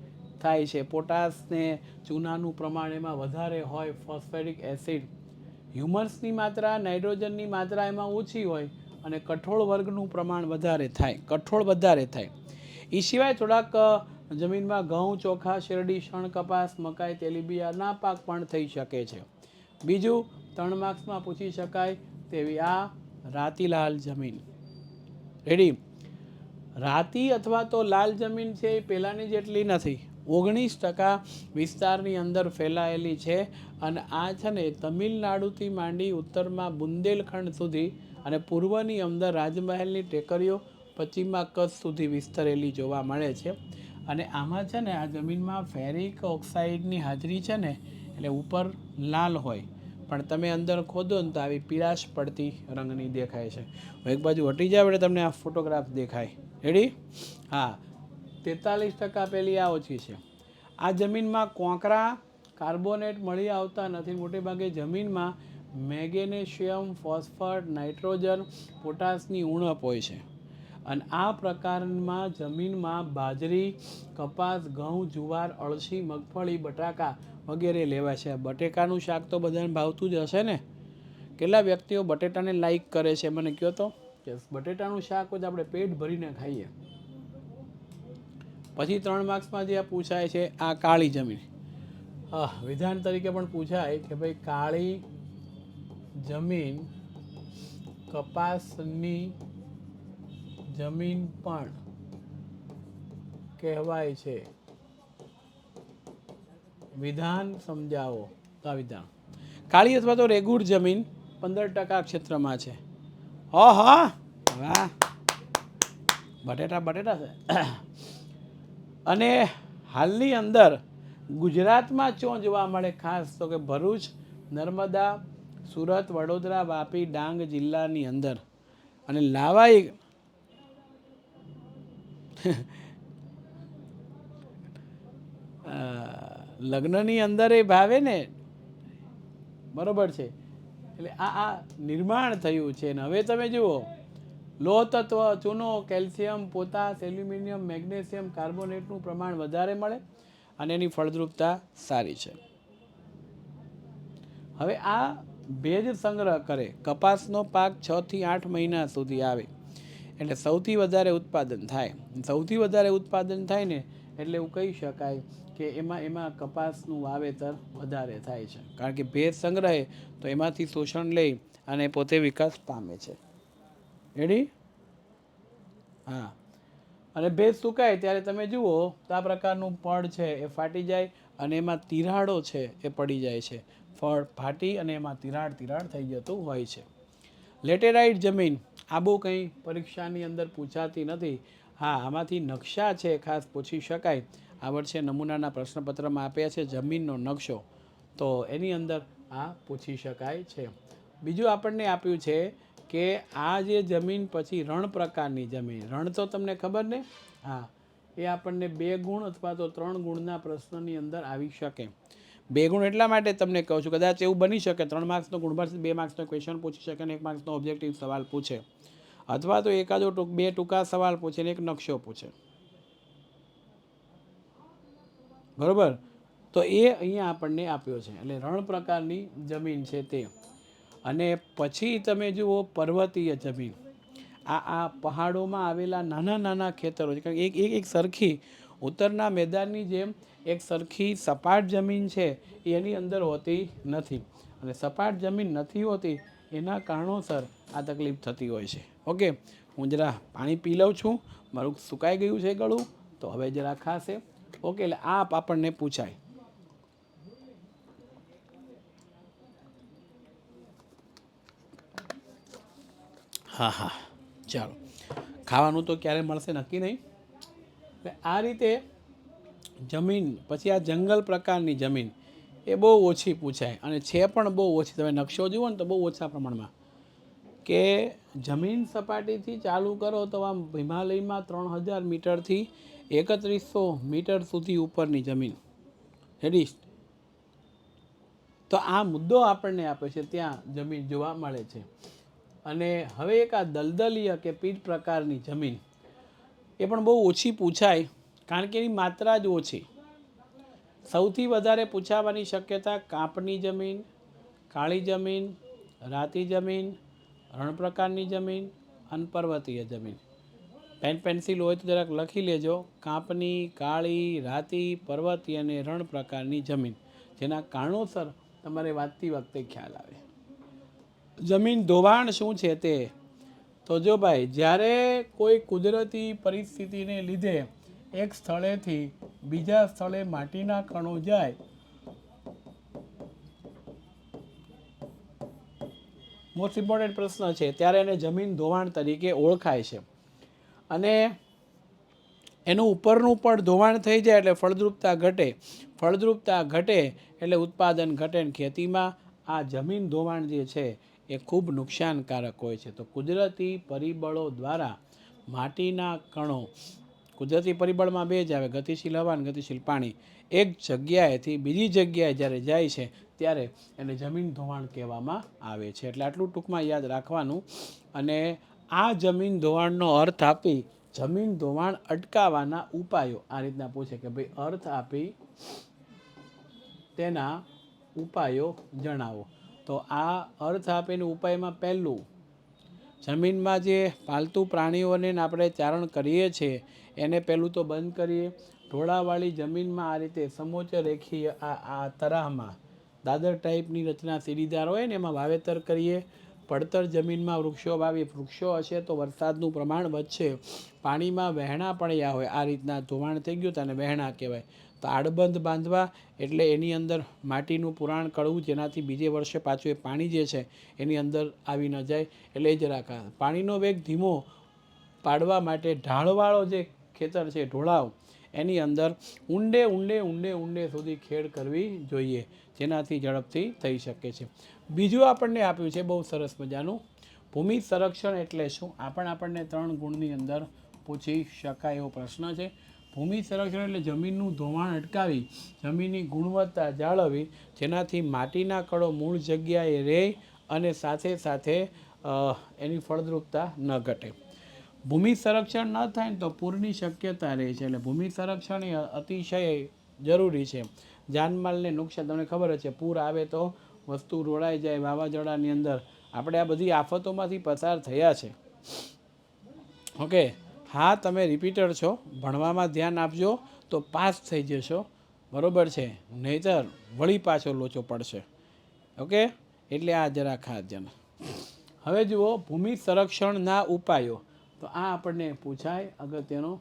થાય છે. પોટાશ ને ચૂનાનું પ્રમાણ એમાં વધારે હોય, ફોસ્ફેરિક એસિડ, હ્યુમસની માત્રા, નાઇટ્રોજનની માત્રા એમાં ઓછી હોય અને કઠોળ વર્ગનું પ્રમાણ વધારે થાય, કઠોળ વધારે થાય. એ સિવાય થોડાક જમીનમાં ઘઉં, ચોખા, શેરડી, શણ, કપાસ, મકાઈ, તેલીબિયાંના પાક પણ થઈ શકે છે. બીજું 3 માર્ક્સમાં પૂછી શકાય તેવી આ રાતી લાલ જમીન. રેડી? રાતી અથવા તો લાલ જમીન છે એ પહેલાંની જેટલી નથી, 19% વિસ્તારની અંદર ફેલાયેલી છે. અને આ છે ને તમિલનાડુથી માંડી ઉત્તરમાં બુંદેલખંડ સુધી અને પૂર્વની અંદર રાજમહેલની ટેકરીઓ, પશ્ચિમમાં કચ્છ સુધી વિસ્તરેલી જોવા મળે છે. અને આમાં છે ને આ જમીનમાં ફેરિક ઓક્સાઇડની હાજરી છે ને એટલે ઉપર લાલ હોય, પણ તમે અંદર ખોદો ને તો આવી પીળાશ પડતી રંગની દેખાય છે. એક બાજુ હટી જાય એટલે તમને આ ફોટોગ્રાફ દેખાય. રેડી? હા, 43% પેલી આ ઓછી છે. આ જમીનમાં કોંકરા કાર્બોનેટ મળી આવતા નથી. મોટે ભાગે જમીનમાં મેગ્નેશિયમ, ફોસ્ફર, નાઇટ્રોજન, પોટાશની ઉણપ હોય છે. અને આ પ્રકારમાં જમીનમાં બાજરી, કપાસ, ઘઉં, જુવાર, અળસી, મગફળી, બટાકા વગેરે લેવાય છે. બટેકાનું શાક તો બધાને ભાવતું જ હશે ને? કેટલા વ્યક્તિઓ બટેટાને લાઈક કરે છે મને કહો તો? કે બટેટાનું શાક હોય તો આપણે પેટ ભરીને ખાઈએ. પછી 3 માર્ક્સમાં જે આ પૂછાય છે આ કાળી જમીન. વિધાન તરીકે પણ પૂછાય કે ભાઈ કાળી જમીન કપાસની જમીન પણ કહેવાય છે. વિધાન સમજાવો. તો આ વિધાન કાળી અથવા તો રેગુડ જમીન 15% ક્ષેત્રમાં છે. વાહ, બટેટા છે. અને હાલની અંદર ગુજરાતમાં ચોં જોવા મળે ખાસ તો કે ભરૂચ, નર્મદા, સુરત, વડોદરા, વાપી, ડાંગ જિલ્લાની અંદર. અને લાવાઈ લગ્નની અંદર એ ભાવે ને, બરોબર છે. એટલે આ નિર્માણ થયું છે. ને હવે તમે જુઓ લોહ તત્વ, ચૂનો, કેલ્શિયમ, પોતાશ, એલ્યુમિનિયમ, મેગ્નેશિયમ, કાર્બોનેટનું પ્રમાણ વધારે મળે અને એની ફળદ્રુપતા સારી છે. હવે આ ભેજ સંગ્રહ કરે. કપાસનો પાક 6 થી 8 મહિના સુધી આવે એટલે સૌથી વધારે ઉત્પાદન થાય. સૌથી વધારે ઉત્પાદન થાય ને એટલે એવું કહી શકાય કે એમાં કપાસનું વાવેતર વધારે થાય છે. કારણ કે ભેજ સંગ્રહે તો એમાંથી શોષણ લઈ અને પોતે વિકાસ પામે છે. રેડી? હા. અને ભેજ સુકાય ત્યારે તમે જુઓ તો આ પ્રકારનું પડ છે એ ફાટી જાય અને એમાં તિરાડો છે એ પડી જાય છે. ફળ ફાટી અને એમાં તિરાડ થઈ જતું હોય છે. લેટેરાઇટ જમીન આ બહુ કંઈ પરીક્ષાની અંદર પૂછાતી નથી. હા, આમાંથી નકશા છે ખાસ પૂછી શકાય. આ વર્ષે નમૂનાના પ્રશ્નપત્રમાં આપ્યા છે જમીનનો નકશો, તો એની અંદર આ પૂછી શકાય છે. બીજું આપણને આપ્યું છે કે આ જે જમીન પછી રણ પ્રકારની જમીન. રણ તો તમને ખબર ને? હા, એ આપણને 2 ગુણ અથવા તો 3 ગુણના પ્રશ્નની અંદર આવી શકે. 2 ગુણ એટલા માટે તમને કહું છું, કદાચ એવું બની શકે 3 માર્ક્સનો ગુણ ભરશે, 2 માર્ક્સનો ક્વેશ્ચન પૂછી શકે અને 1 માર્ક્સનો ઓબ્જેક્ટિવ સવાલ પૂછે, અથવા તો એકાદો 2 ટૂંકા સવાલ પૂછે ને એક નકશો પૂછે. બરોબર? તો એ અહીંયા આપણને આપ્યો છે. એટલે રણ પ્રકારની જમીન છે તે. અને પછી તમે જુઓ પર્વતીય જમીન. આ પહાડોમાં આવેલા નાના નાના ખેતરો છે. કારણ એક સરખી ઉત્તરના મેદાનની જેમ એક સરખી સપાટ જમીન છે એની અંદર હોતી નથી. અને સપાટ જમીન નથી હોતી એના કારણોસર આ તકલીફ થતી હોય છે. ઓકે, હું જરા પાણી પી લઉં છું. મારું સુકાઈ ગયું છે ગળું, તો હવે જરા ખાશે. ઓકે, એટલે આ આપણને પૂછાય. હા, ચાલો. ખાવાનું તો ક્યારે મળશે નક્કી નહીં. આ રીતે જમીન. પછી આ જંગલ પ્રકારની જમીન એ બહુ ઓછી પૂછાય અને છે પણ બહુ ઓછી. તમે નકશો જુઓ ને તો બહુ ઓછા પ્રમાણમાં. કે જમીન સપાટીથી ચાલુ કરો તો આમ હિમાલયમાં 3000 મીટરથી 3100 મીટર સુધી ઉપરની જમીન. રેડી? તો આ મુદ્દો આપણને આપે છે ત્યાં જમીન જોવા મળે છે. અને હવે એક આ દલદલીય કે પીટ પ્રકારની જમીન એ પણ બહુ ઓછી પૂછાય કારણ કે એની માત્રા જ ઓછી. સૌથી વધારે પૂછાવાની શક્યતા કાંપની જમીન, કાળી જમીન, રાતી જમીન, રણ પ્રકારની જમીન અને પર્વતીય જમીન. પેન્સિલ હોય તો જરાક લખી લેજો. કાંપની, કાળી, રાતી, પર્વતીય અને રણ પ્રકારની જમીન, જેના કારણોસર તમારે વાંચતી વખતે ખ્યાલ આવે. જમીન ધોવાણ શું છે તે તો જો ભાઈ, જ્યારે કોઈ કુદરતી પરિસ્થિતિને લીધે એક સ્થળેથી બીજા સ્થળે માટીના કણો જાય, મોસ્ટ ઇમ્પોર્ટન્ટ પ્રશ્ન છે, ત્યારે એને જમીન ધોવાણ તરીકે ઓળખાય છે. અને એનું ઉપરનું પણ ધોવાણ થઈ જાય એટલે ફળદ્રુપતા ઘટે. ફળદ્રુપતા ઘટે એટલે ઉત્પાદન ઘટે. ખેતીમાં આ જમીન ધોવાણ જે છે એ ખૂબ નુકસાનકારક હોય છે. તો કુદરતી પરિબળો દ્વારા માટીના કણો, કુદરતી પરિબળમાં બે જ આવે, ગતિશીલ હવા અને ગતિશીલ પાણી, એક જગ્યાએથી બીજી જગ્યાએ જ્યારે જાય છે ત્યારે એને જમીન ધોવાણ કહેવામાં આવે છે. એટલે આટલું ટૂંકમાં યાદ રાખવાનું. અને આ જમીન ધોવાણનો અર્થ આપી જમીન ધોવાણ અટકાવવાના ઉપાયો આ રીતના પૂછે કે ભાઈ અર્થ આપી તેના ઉપાયો જણાવો. તો આ અર્થ આપીને ઉપાયમાં પહેલું, જમીનમાં જે પાલતુ પ્રાણીઓને આપણે ચારણ કરીએ છીએ એને પહેલું તો બંધ કરીએ. ઢોળાવાળી જમીનમાં આ રીતે સમોચ્ચ રેખીય આ તરાહમાં દાદર ટાઈપની રચના સીડીદાર હોય ને એમાં વાવેતર કરીએ. પડતર જમીનમાં વૃક્ષો વાવીએ. વૃક્ષો હશે તો વરસાદનું પ્રમાણ વધશે. પાણીમાં વહેણા પડ્યા હોય, આ રીતના ધોવાણ થઈ ગયું તેને વહેણા કહેવાય. તો આડબંધ બાંધવા એટલે એની અંદર માટીનું પુરાણ કરવું જેનાથી બીજે વર્ષે પાછું એ પાણી જે છે એની અંદર આવી ન જાય. એટલે એ જ રાખા. પાણીનો વેગ ધીમો પાડવા માટે ઢાળવાળો જે ખેતર છે ઢોળાવ એની અંદર ઊંડે ઊંડે ઊંડે ઊંડે સુધી ખેડ કરવી જોઈએ જેનાથી ઝડપથી થઈ શકે છે. બીજું આપણને આપ્યું છે બહુ સરસ મજાનું, ભૂમિ સંરક્ષણ એટલે શું? આપણને 3 ગુણની અંદર પૂછી શકાય એવો પ્રશ્ન છે. ભૂમિ સંરક્ષણ એટલે જમીનનું ધોવાણ અટકાવી જમીનની ગુણવત્તા જાળવવી જેનાથી માટીના કણો મૂળ જગ્યાએ રહે અને સાથે સાથે એની ફળદ્રુપતા ન ઘટે. ભૂમિ સંરક્ષણ ન થાય ને તો પૂરની શક્યતા રહે છે. એટલે ભૂમિ સંરક્ષણ એ અતિશય જરૂરી છે. જાનમાલને નુકસાન, તમને ખબર જ છે પૂર આવે તો વસ્તુ રોડાઈ જાય. વાવાઝોડાની અંદર આપણે આ બધી આફતોમાંથી પસાર થયા છે. ઓકે, હા તમે રિપીટર છો, ભણવામાં ધ્યાન આપજો તો પાસ થઈ જશો, બરાબર છે, નહીંતર વળી પાછો લોચો પડશે. ઓકે, એટલે આ જરા ખાસ ધ્યાન. હવે જુઓ ભૂમિ સંરક્ષણના ઉપાયો. તો આ આપણને પૂછાય અગત્યનો.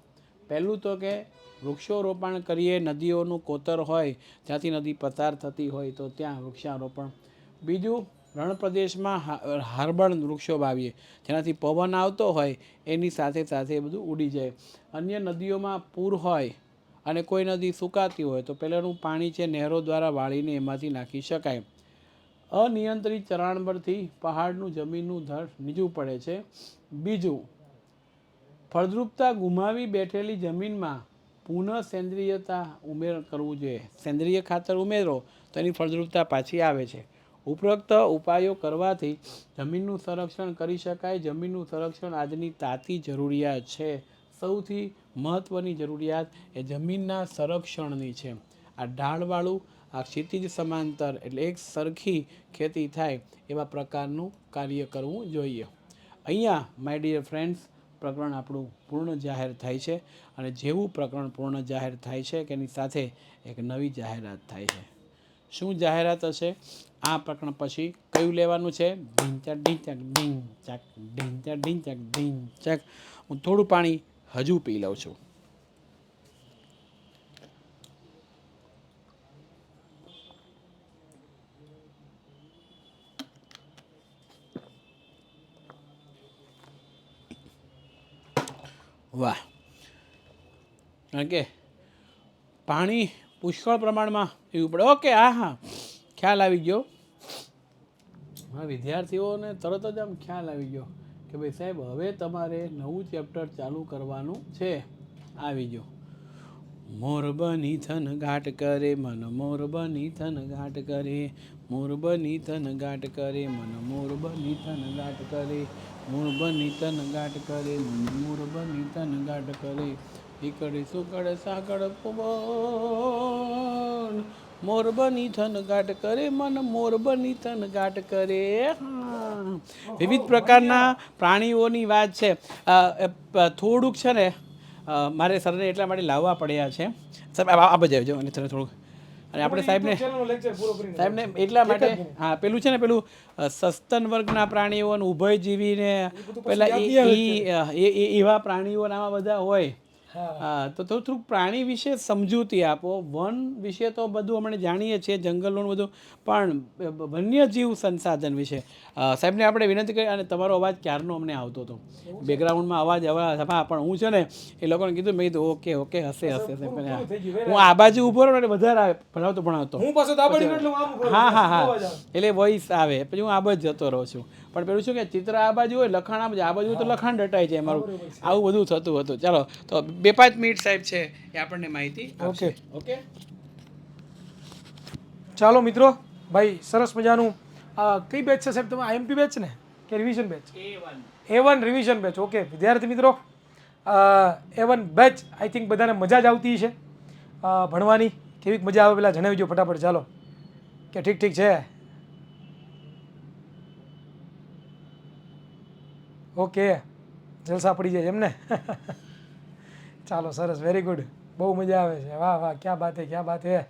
પહેલું તો કે વૃક્ષો રોપણ કરીએ. નદીઓનું કોતર હોય જ્યાંથી નદી પસાર થતી હોય તો ત્યાં વૃક્ષારોપણ. બીજું, રણ પ્રદેશમાં હારબણ વૃક્ષો વાવીએ જેનાથી પવન આવતો હોય એની સાથે સાથે બધું ઉડી જાય. અન્ય નદીઓમાં પૂર હોય અને કોઈ નદી સુકાતી હોય તો પહેલાંનું પાણી છે નહેરો દ્વારા વાળીને એમાંથી નાખી શકાય. અનિયંત્રિત ચરાણબરથી પહાડનું જમીનનું ધડ નીચું પડે છે. બીજું, ફળદ્રુપતા ગુમાવી બેઠેલી જમીનમાં પુનઃ સેન્દ્રિયતા કરવું જોઈએ. સેન્દ્રિય ખાતર ઉમેરો તો એની ફળદ્રુપતા પાછી આવે છે. ઉપરોક્ત ઉપાયો કરવાથી જમીનનું સંરક્ષણ કરી શકાય. જમીનનું સંરક્ષણ આજની તાતી જરૂરિયાત છે. સૌથી મહત્ત્વની જરૂરિયાત એ જમીનના સંરક્ષણની છે. આ ઢાળવાળું, આ ક્ષિતિજ સમાંતર એટલે એક સરખી ખેતી થાય એવા પ્રકારનું કાર્ય કરવું જોઈએ. અહીંયા માય ડિયર ફ્રેન્ડ્સ પ્રકરણ આપણું પૂર્ણ જાહેર થાય છે. અને જેવું પ્રકરણ પૂર્ણ જાહેર થાય છે કે એની સાથે એક નવી જાહેરાત થાય છે. શું જાહેરાત હશે? આ પ્રકરણ પછી કયું લેવાનું છે? ઢીંચક ઢીંચક ઢીંચક ઢીંચક ઢીંચક ઢીંચક. હું થોડું પાણી હજુ પી લઉં છું. વાહ, કારણ કે પાણી પુષ્કળ પ્રમાણમાં પીવું પડે. ઓકે, હા, ખ્યાલ આવી ગયો. હા, વિદ્યાર્થીઓને તરત જ આમ ખ્યાલ આવી ગયો કે ભાઈ સાહેબ હવે તમારે નવું ચેપ્ટર ચાલુ કરવાનું છે. આવી ગયો. મોર બની થન ઘાટ કરે મન મોર બની થન ઘાટ કરે, મોર બની થન ઘાટ કરે મન મોર બની થન ઘાટ કરે, મોર બની થન ઘાટ કરે મન મોર બની થન ઘાટ કરે, ઈકડ સુકડ સાકડ પવન, મોર બની થન ઘાટ કરે મન મોર બની થન ઘાટ કરે. વિવિધ પ્રકારના પ્રાણીઓની વાત છે. થોડુંક છે ને મારે સરને એટલા માટે લાવવા પડ્યા છે. સાહેબ આ બજાવજો અને થોડુંક, અને આપણે સાહેબને એટલા માટે, હા પેલું છે ને પેલું સસ્તન વર્ગના પ્રાણીઓ ઉભયજીવી ને પેલા એવા પ્રાણીઓ આમાં બધા હોય હા તો થોડુંક પ્રાણી વિશે સમજૂતી આપો. વન વિશે તો બધું અમે જાણીએ છીએ, જંગલનું બધું, પણ વન્યજીવ સંસાધન વિશે સાહેબને આપણે વિનંતી કરી. અને તમારો અવાજ ક્યારનો અમને આવતો હતો, બેકગ્રાઉન્ડમાં અવાજ હા, પણ હું છે ને એ લોકોને કીધું, મેં કીધું ઓકે ઓકે હશે. હું આ બાજુ ઊભો રહું એટલે વધારે આવે, ભણાવતો હા, એટલે વોઇસ આવે, પછી હું આ બાજુ જતો રહું છું. પણ પેલું શું કે ચિત્ર આ બાજુ હોય, લખાણ આ બાજુ, આ બાજુ તો લખાણ ડટાય છે મારું, આવું બધું થતું હતું. ચાલો તો 2-5 મિનિટ સાહેબ છે એ આપણને માહિતી આપશે. ઓકે ચાલો મિત્રો, ભાઈ સરસ મજાનું. કઈ બેચ છે સાહેબ તમે? આઈએમપી બેચ ને કે revision batch? A1 revision batch. Okay વિદ્યાર્થી મિત્રો, A1 બેચ આઈ થિંક બધાને મજા જ આવતી છે ભણવાની. કેવી મજા આવે પેલા જણાવજો ફટાફટ. ચાલો કે ઠીક છે. ઓકે જલસા પડી જાય એમને. ચાલો સરસ, વેરી ગુડ, બહુ મજા આવે છે. વાહ વાહ, ક્યાં બાત હે, ક્યાં બાત હે.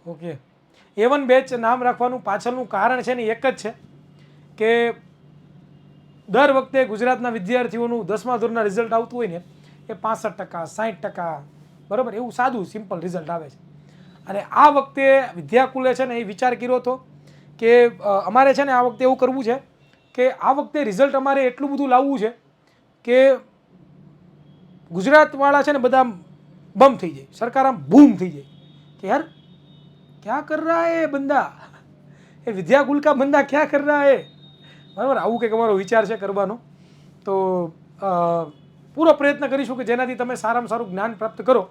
ઓકે, A1 બેચ નામ રાખવાનું પાછળનું કારણ છે ને એક જ છે કે દર વખતે ગુજરાતના વિદ્યાર્થીઓનું 10મા ધોરણના રિઝલ્ટ આવતું હોય ને એ 65%, 60%, બરાબર, એવું સાદું સિમ્પલ રિઝલ્ટ આવે છે. અને આ વખતે વિદ્યાકુલે છે ને એ વિચાર કર્યો હતો કે અમારે છે ને આ વખતે એવું કરવું છે કે આ વખતે રિઝલ્ટ અમારે એટલું બધું લાવવું છે કે ગુજરાતવાળા છે ને બધા બમ થઈ જાય, સરકાર આમ બૂમ થઈ જાય કે યાર ક્યાં કર રહા હે બંદા, એ વિદ્યાકુલ કા બંદા ક્યાં કર રહા હે. બરાબર, આવું કંઈક અમારો વિચાર છે કરવાનો. તો પૂરો પ્રયત્ન કરીશું કે જેનાથી તમે સારામાં સારું જ્ઞાન પ્રાપ્ત કરો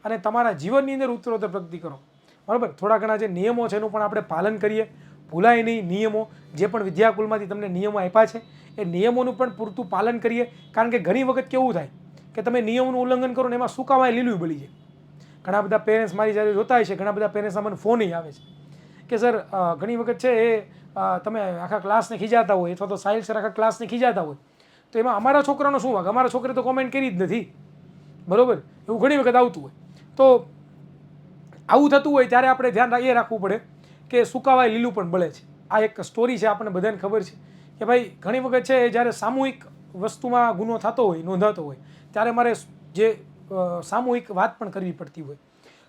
અને તમારા જીવનની અંદર ઉત્તરોત્તર પ્રગતિ કરો. બરાબર, થોડા ઘણા જે નિયમો છે એનું પણ આપણે પાલન કરીએ, ભૂલાય નહીં નિયમો. જે પણ વિદ્યાકુલમાંથી તમને નિયમો આપ્યા છે એ નિયમોનું પણ પૂરતું પાલન કરીએ. કારણ કે ઘણી વખત કેવું થાય કે તમે નિયમોનું ઉલ્લંઘન કરો ને એમાં સુકામાં લીલું બળી જાય. ઘણા બધા પેરેન્ટ્સ મારી જ્યારે જોતા હોય છે, ઘણા બધા પેરેન્ટ્સના મને ફોન આવે છે કે સર ઘણી વખત છે એ તમે આખા ક્લાસને ખીજાતા હોય અથવા તો સાહિલ સર આખા ક્લાસને ખીજાતા હોય તો એમાં અમારા છોકરાનો શું વાંક, અમારા છોકરે તો કોમેન્ટ કરી જ નથી. બરાબર, એવું ઘણી વખત આવતું હોય. તો આવું થતું હોય ત્યારે આપણે ધ્યાન એ રાખવું પડે કે સુકાવાય લીલું પણ બળે છે. આ એક સ્ટોરી છે, આપણને બધાને ખબર છે કે ભાઈ ઘણી વખત છે જ્યારે સામૂહિક વસ્તુમાં ગુનો થતો હોય, નોંધાતો હોય, ત્યારે મારે જે સામૂહિક વાત પણ કરવી પડતી હોય.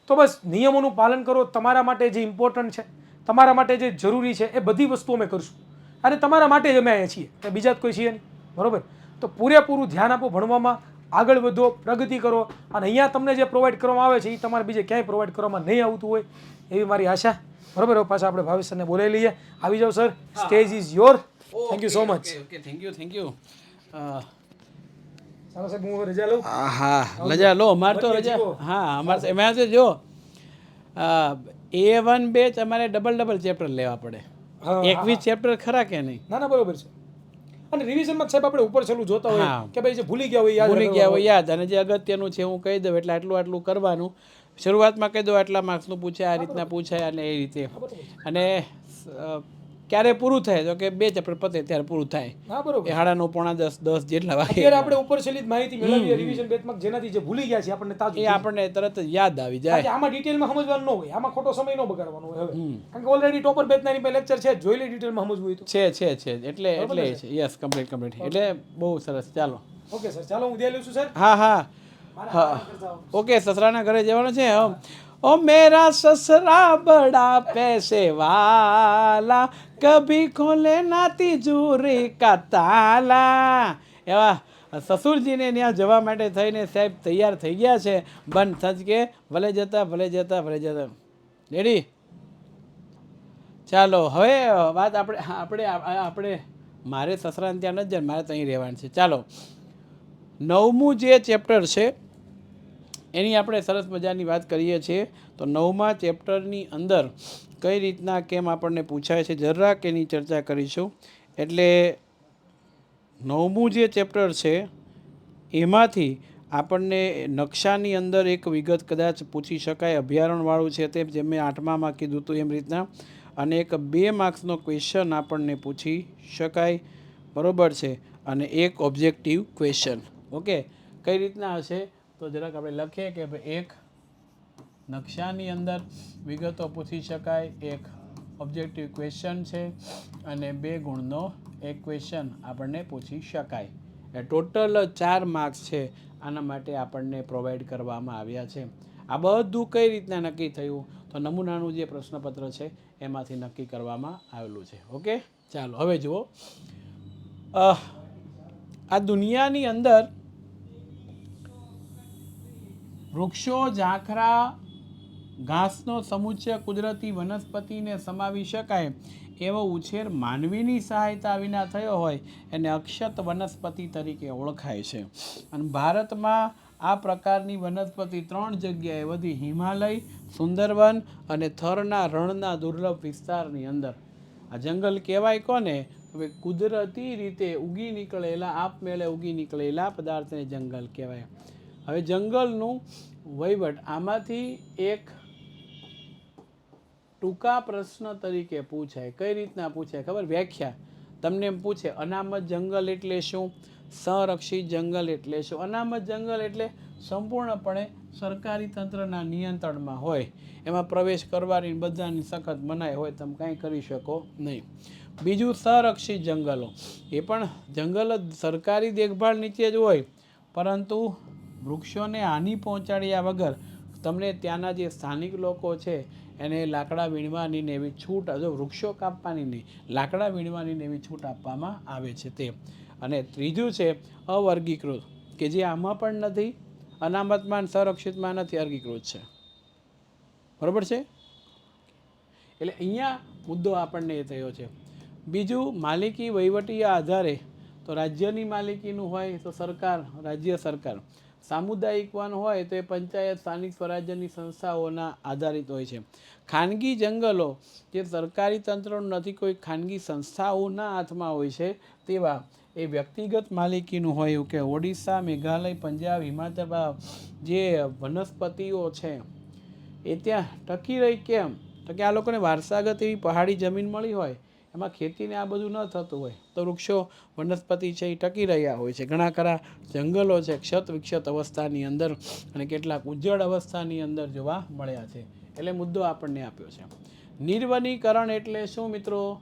તો બસ નિયમોનું પાલન કરો. તમારા માટે જે ઇમ્પોર્ટન્ટ છે, તમારા માટે જે જરૂરી છે એ બધી વસ્તુ અમે કરશું. અને તમારા માટે જ અમે અહીંયા છીએ, કે બીજા જ કોઈ છીએ નહીં. બરાબર, તો પૂરેપૂરું ધ્યાન આપો ભણવામાં, આગળ વધો, પ્રગતિ કરો. અને અહીંયા તમને જે પ્રોવાઈડ કરવામાં આવે છે એ તમારે બીજે ક્યાંય પ્રોવાઈડ કરવામાં નહીં આવતું હોય એવી મારી આશા. બરાબર, પાછા આપણે ભાવેશ સરને બોલાવી લઈએ. આવી જાઓ sir, stage is your. Thank you so much. Thank you. ચાલો સાહેબ, હું રજા લઉં. હા, રજા લો. અમારે તો રજા, હા, અમારે એમાં તો જો A1 બેચ અમારે ડબલ ચેપ્ટર લેવા પડે. 21 ચેપ્ટર ખરા કે નહીં? ના બરોબર છે. અને રિવિઝનમાં સાહેબ આપણે ઉપર છેલ્લું જોતા હોય કે ભાઈ જે ભૂલી ગયા હોય યાદ. અને જે અગત્યનું છે હું કહી દઉં એટલે આટલું કરવાનું. શરૂઆતમાં કહી દઉં આટલા માર્ક્સનું પૂછાય, આ રીતના પૂછાય અને એ રીતે. અને ક્યારે પૂરું થાય તો કે 2 ચેપ્ટર પતે ત્યારે પૂરું થાય. હા બરોબર, 9:30, 10 જેટલા વાગે અત્યારે આપણે ઉપર છેલ્લી માહિતી મેળવીએ રિવિઝન બેચમાં, જેનાથી જે ભૂલી ગયા છે આપણને તાજું, એ આપણને તરત જ યાદ આવી જાય. આમાં ડિટેલમાં સમજવાનું ન હોય, આમાં ખોટો સમય ન બગાડવાનો હોય હવે, કારણ કે ઓલરેડી ટોપર બેચના એની લેક્ચર છે, જોઈ લે ડિટેલમાં સમજવું હોય તો. છે એટલે યસ, કમ્પ્લીટ. એટલે બહુ સરસ. ચાલો ઓકે સર, ચાલો હું દે લઉં છું સર. હા. ઓકે, સસરાના ઘરે જવાનું છે. ओ मेरा ससरा बड़ा पैसे वाला, कभी खोले ना तिजोरी का ताला. એવા સસુરજીને ત્યાં જવા માટે થઈને સાહેબ તૈયાર થઈ ગયા છે. બંધ થજ કે ભલે જતા. રેડી? ચાલો હવે વાત આપણે મારે સસરાને ત્યાં નથી જાય, મારે ત્યાં રહેવાનું છે. ચાલો, 9મું જે ચેપ્ટર છે એની આપણે સરસ મજાની વાત કરીએ છીએ. તો 9મા ચેપ્ટરની અંદર કઈ રીતના કેમ આપણને પૂછાય છે જરાક એની ચર્ચા કરીશું. એટલે 9મું જે ચેપ્ટર છે એમાંથી આપણને નકશાની અંદર એક વિગત કદાચ પૂછી શકાય, અભયારણ્યવાળું છે તે, જેમ મેં 8મામાં કીધું હતું એમ રીતના. અને એક 2 માર્ક્સનો ક્વેશ્ચન આપણને પૂછી શકાય. બરાબર છે? અને એક ઓબ્જેક્ટિવ ક્વેશ્ચન. ઓકે, કઈ રીતના હશે તો જરાક આપણે લખીએ કે એક નકશાની અંદર વિગતો પૂછી શકાય, એક ઓબ્જેક્ટિવ ક્વેશ્ચન છે અને 2 ગુણનો એક ક્વેશ્ચન આપણને પૂછી શકાય. એ ટોટલ 4 માર્ક્સ છે આના માટે આપણને પ્રોવાઈડ કરવામાં આવ્યા છે. આ બધું કઈ રીતના નક્કી થયું તો નમૂનાનું જે પ્રશ્નપત્ર છે એમાંથી નક્કી કરવામાં આવેલું છે. ઓકે, ચાલો હવે જુઓ. આ દુનિયાની અંદર વૃક્ષો, ઝાખરા, ઘાસનો સમુચ્ચય કુદરતી વનસ્પતિને સમાવી શકાય એવો ઉછેર માનવીની સહાયતા વિના થયો હોય એને અક્ષત વનસ્પતિ તરીકે ઓળખાય છે. અને ભારતમાં આ પ્રકારની વનસ્પતિ 3 જગ્યાએ વધી: હિમાલય, સુંદરવન અને થરના રણના દુર્લભ વિસ્તારની અંદર. આ જંગલ કહેવાય કોને? હવે કુદરતી રીતે ઉગી નીકળેલા, આપમેળે ઉગી નીકળેલા પદાર્થને જંગલ કહેવાય. હવે જંગલનું વહીવટ આમાંથી એક ટૂંકા પ્રશ્ન તરીકે પૂછાય. કઈ રીતના પૂછાય ખબર? વ્યાખ્યા તમને એમ પૂછે, અનામત જંગલ એટલે શું? સંરક્ષિત જંગલ એટલે શું? અનામત જંગલ એટલે સંપૂર્ણપણે સરકારી તંત્રના નિયંત્રણમાં હોય, એમાં પ્રવેશ કરવાની બધાની સખત મનાઈ હોય, તમે કાંઈ કરી શકો નહીં. બીજું સંરક્ષિત જંગલો, એ પણ જંગલ જ સરકારી દેખભાળ નીચે જ હોય, પરંતુ વૃક્ષોને હાનિ પહોંચાડ્યા વગર તમને ત્યાંના જે સ્થાનિક લોકો છે એને લાકડા વીણવાની ને એવી છૂટ, જો વૃક્ષો કાપવાની નહીં, લાકડા વીણવાની ને એવી છૂટ આપવામાં આવે છે તે. અને ત્રીજું છે અવર્ગીકૃત, કે જે આમાં પણ નથી, અનામતમાં સંરક્ષિતમાં નથી, વર્ગીકૃત છે. બરાબર છે? એટલે અહીંયા મુદ્દો આપણને એ થયો છે. બીજું, માલિકી વહીવટી આધારે તો રાજ્યની માલિકીનું હોય તો સરકાર, રાજ્ય સરકાર. સામુદાયિક વન હોય તો એ પંચાયત, સ્થાનિક સ્વરાજ્યની સંસ્થાઓના આધારિત હોય છે. ખાનગી જંગલો જે સરકારી તંત્રનું નથી, કોઈ ખાનગી સંસ્થાઓના હાથમાં હોય છે તેવા, એ વ્યક્તિગત માલિકીનું હોય. એવું કે ઓડિશા, મેઘાલય, પંજાબ, હિમાચલ જે વનસ્પતિઓ છે એ ત્યાં ટકી રહી. કેમ? તો કે આ લોકોને વારસાગત એવી પહાડી જમીન મળી હોય, એમાં ખેતીને આ બધું ન થતું હોય, તો વૃક્ષો, વનસ્પતિ છે એ ટકી રહ્યા હોય છે. ઘણા ખરા જંગલો છે ક્ષત વિક્ષત અવસ્થાની અંદર અને કેટલાક ઉજ્જડ અવસ્થાની અંદર જોવા મળ્યા છે. એટલે મુદ્દો આપણને આપ્યો છે. નિર્વનીકરણ એટલે શું મિત્રો?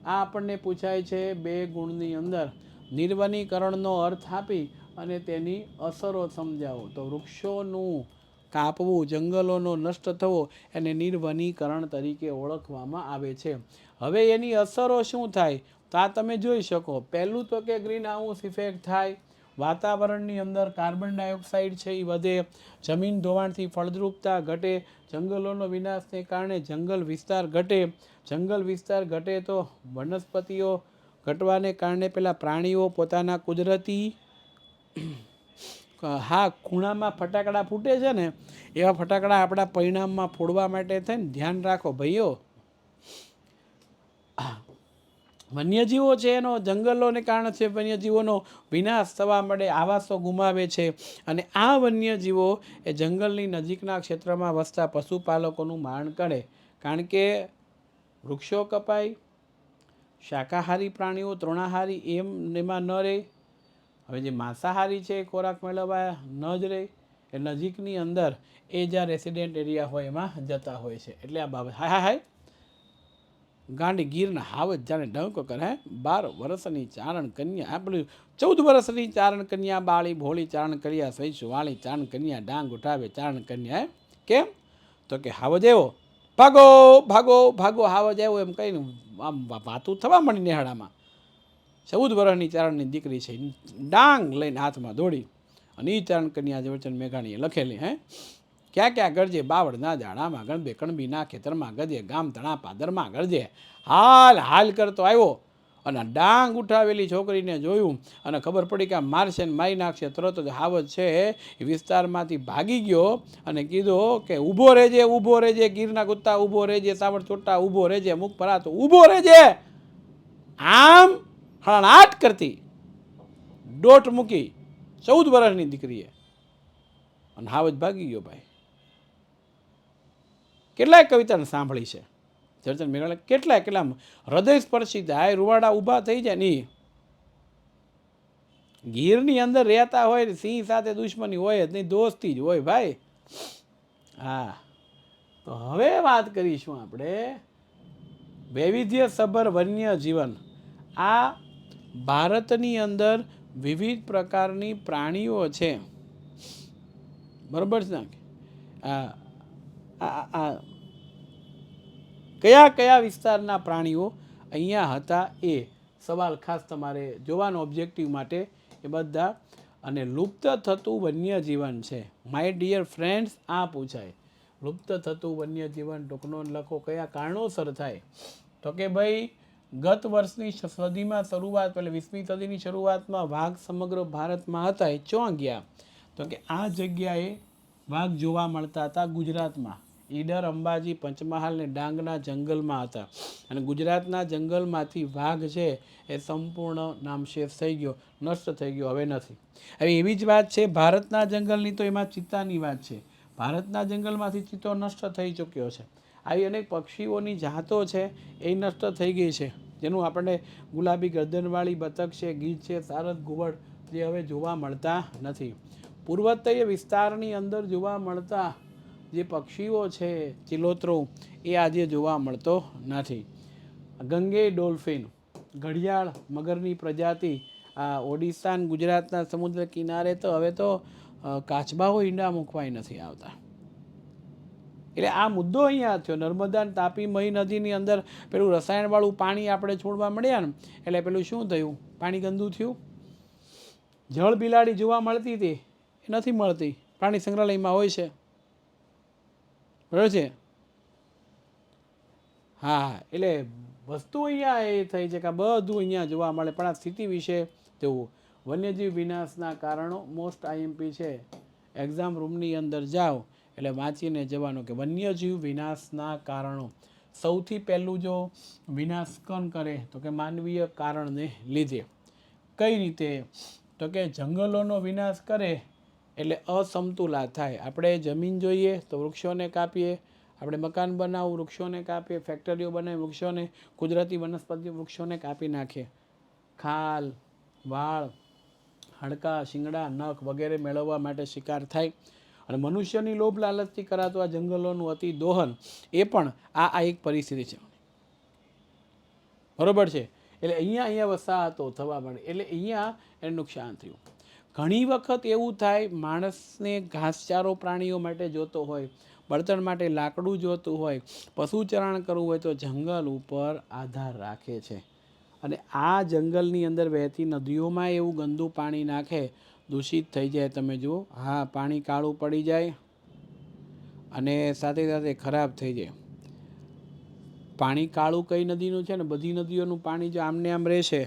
આ આપણને પૂછાય છે 2 ગુણની અંદર. નિર્વનીકરણનો અર્થ આપી અને તેની અસરો સમજાવો. તો વૃક્ષોનું કાપવું, જંગલોનો નષ્ટ થવો એને નિર્વનીકરણ તરીકે ઓળખવામાં આવે છે. હવે એની અસરો શું થાય તો આ તમે જોઈ શકો. પહેલું તો કે ગ્રીન હાઉસ ઇફેક્ટ થાય, વાતાવરણની અંદર કાર્બન ડાયોક્સાઇડ છે એ વધે, જમીન ધોવાણથી ફળદ્રુપતા ઘટે, જંગલોનો વિનાશને કારણે જંગલ વિસ્તાર ઘટે. જંગલ વિસ્તાર ઘટે તો વનસ્પતિઓ ઘટવાને કારણે પેલા પ્રાણીઓ પોતાના કુદરતી ખૂણામાં ફટાકડા ફૂટે છે ને, એવા ફટાકડા આપણા પરિણામમાં ફોડવા માટે થઈને ધ્યાન રાખો ભાઈઓ. વન્યજીવો છે એનો જંગલોને કારણે છે વન્યજીવોનો વિનાશ થવા મળે, આવાસો ગુમાવે છે. અને આ વન્યજીવો એ જંગલની નજીકના ક્ષેત્રમાં વસતા પશુપાલકોનું મારણ કરે. કારણ કે વૃક્ષો કપાય, શાકાહારી પ્રાણીઓ તૃણાહારી એમાં ન રહે. હવે જે માંસાહારી છે ખોરાક મેળવવા ન જ રહે, એ નજીકની અંદર એ જ્યાં રેસિડેન્ટ એરિયા હોય એમાં જતા હોય છે. એટલે આ બાબત હાય ગાંડી ગીરના હાવજ જાણે ડંકો કરે. 12 વર્ષની ચારણ કન્યા, આપણે 14 વર્ષની ચારણ કન્યા, બાળી ભોળી ચારણ કર્યા, સૈસુ વાળી ચારણ કન્યા, ડાંગ ઉઠાવે ચારણ કન્યા. કેમ? તો કે હાવજ એવો, ભાગો ભાગો ભાગો, હાવજ એવો એમ કહીને આમ વાતું થવા મળી નેહાડામાં. 14 વર્ષની ચારણની દીકરી છે, ડાંગ લઈને હાથમાં દોડી અને એ ચારણ કન્યા જે વચન મેઘાણીએ લખેલી. ક્યાં ક્યાં ગરજે બાવળ ના જાડામાં, ગણબે કણબી ના ખેતરમાં ગજે, ગામ તણા પાદરમાં ગરજે. હાલ હાલ કરતો આવ્યો અને ડાંગ ઉઠાવેલી છોકરીને જોયું અને ખબર પડી કે આ મારશે ને મારી નાખશે. તરત જ હાવજ છે એ વિસ્તારમાંથી ભાગી ગયો અને કીધું કે ઊભો રહેજે, ઊભો રહેજે, ગીરના કુત્તા ઊભો રહેજે, સાવર ચોટા ઊભો રહેજે, મુખ ભરાતો ઊભો રહેજે. આમ હળાટ કરતી દોટ મૂકી 14 વર્ષની દીકરીએ અને હાવજ ભાગી ગયો. ભાઈ કેટલાય કવિતાને સાંભળી છે ચર્ચન મેઘાણી, કેટલા હૃદય સ્પર્શી થાય, રૂવાડા ઊભા થઈ જાય ને. ગીરની અંદર રહેતા હોય, સિંહ સાથે દુશ્મની હોય જ નહીં, દોસ્તી જ હોય ભાઈ. હા, તો હવે વાત કરીશું આપણે વૈવિધ્યસભર વન્ય જીવન. આ ભારતની અંદર વિવિધ પ્રકારની પ્રાણીઓ છે, બરોબર છે ને? આ આ આ કયા કયા વિસ્તારના પ્રાણીઓ અહીંયા હતા એ સવાલ ખાસ તમારે જોવાનો ઓબ્જેક્ટિવ માટે એ બધા. અને લુપ્ત થતું વન્યજીવન છે માય ડિયર ફ્રેન્ડ્સ, આ પૂછાય. લુપ્ત થતું વન્યજીવન ટૂંકનો લખો કયા કારણોસર થાય? તો કે ભાઈ ગત વર્ષની સદીમાં શરૂઆત એટલે 20મી સદીની શરૂઆતમાં વાઘ સમગ્ર ભારતમાં હતા. એ ચોં ગયા? તો કે આ જગ્યાએ વાઘ જોવા મળતા હતા ગુજરાતમાં. ઈડર, અંબાજી, પંચમહાલ ને ડાંગના જંગલમાં હતા. અને ગુજરાતના જંગલમાંથી વાઘ છે એ સંપૂર્ણ નામશેષ થઈ ગયો, નષ્ટ થઈ ગયો, હવે નથી. હવે એવી જ વાત છે ભારતના જંગલની, તો એમાં ચિત્તાની વાત છે. ભારતના જંગલમાંથી ચિત્તો નષ્ટ થઈ ચૂક્યો છે. આવી અનેક પક્ષીઓની જાતો છે એ નષ્ટ થઈ ગઈ છે, જેનું આપણને ગુલાબી ગરદનવાળી બતક છે, ગીધ છે, સારસ, ઘુવડ જે હવે જોવા મળતા નથી. પૂર્વતય વિસ્તારની અંદર જોવા મળતા જે પક્ષીઓ છે ચિલોતરો, એ આજે જોવા મળતો નથી. ગંગે ડોલ્ફિન, ઘડિયાળ મગરની પ્રજાતિ, આ ઓડિશા અને ગુજરાતના સમુદ્ર કિનારે તો હવે તો કાચબાઓ ઈંડા મૂકવાય નથી આવતા. એટલે આ મુદ્દો અહીંયા થયો. નર્મદા અને તાપી મહી નદીની અંદર પેલું રસાયણવાળું પાણી આપણે છોડવા મળ્યા ને એટલે પેલું શું થયું? પાણી ગંદુ થયું. જળ બિલાડી જોવા મળતી હતી, એ નથી મળતી. પ્રાણી સંગ્રહાલયમાં હોય છે, બરાબર છે? હા, એટલે વસ્તુ અહીંયા એ થઈ છે કે બધું અહીંયા જોવા મળે. પણ આ સ્થિતિ વિશે જોવું. વન્યજીવ વિનાશના કારણો મોસ્ટ આઈએમપી છે. એક્ઝામ રૂમની અંદર જાઓ એટલે વાંચીને જવાનું કે વન્યજીવ વિનાશના કારણો. સૌથી પહેલું જો વિનાશ કોણ કરે? તો કે માનવીય કારણને લીધે. કઈ રીતે? તો કે જંગલોનો વિનાશ કરે એટલે અસમતુલા થાય. આપણે જમીન જોઈએ તો વૃક્ષોને કાપીએ, આપણે મકાન બનાવવું વૃક્ષોને કાપીએ, ફેક્ટરીઓ બનાવી વૃક્ષોને, કુદરતી વનસ્પતિ વૃક્ષોને કાપી નાખીએ. ખાલ, વાળ, હાડકાં, શિંગડા, નખ વગેરે મેળવવા માટે શિકાર થાય. અને મનુષ્યની લોભ લાલચથી કરાતું આ જંગલોનું અતિ દોહન, એ પણ આ એક પરિસ્થિતિ છે, બરોબર છે? એટલે અહીંયા વસાહતો થવા માંડે એટલે અહીંયા એને નુકસાન થયું. ઘણી વખત એવું થાય માણસને ઘાસચારો પ્રાણીઓ માટે જોતો હોય, બળતણ માટે લાકડું જોતું હોય, પશુચરણ કરવું હોય તો જંગલ ઉપર આધાર રાખે છે. અને આ જંગલની અંદર વહેતી નદીઓમાં એવું ગંદુ પાણી નાખે, દૂષિત થઈ જાય. તમે જુઓ, હા, પાણી કાળું પડી જાય અને સાથે સાથે ખરાબ થઈ જાય. પાણી કાળું કઈ નદીનું છે ને? બધી નદીઓનું પાણી જો આમને આમ રહેશે,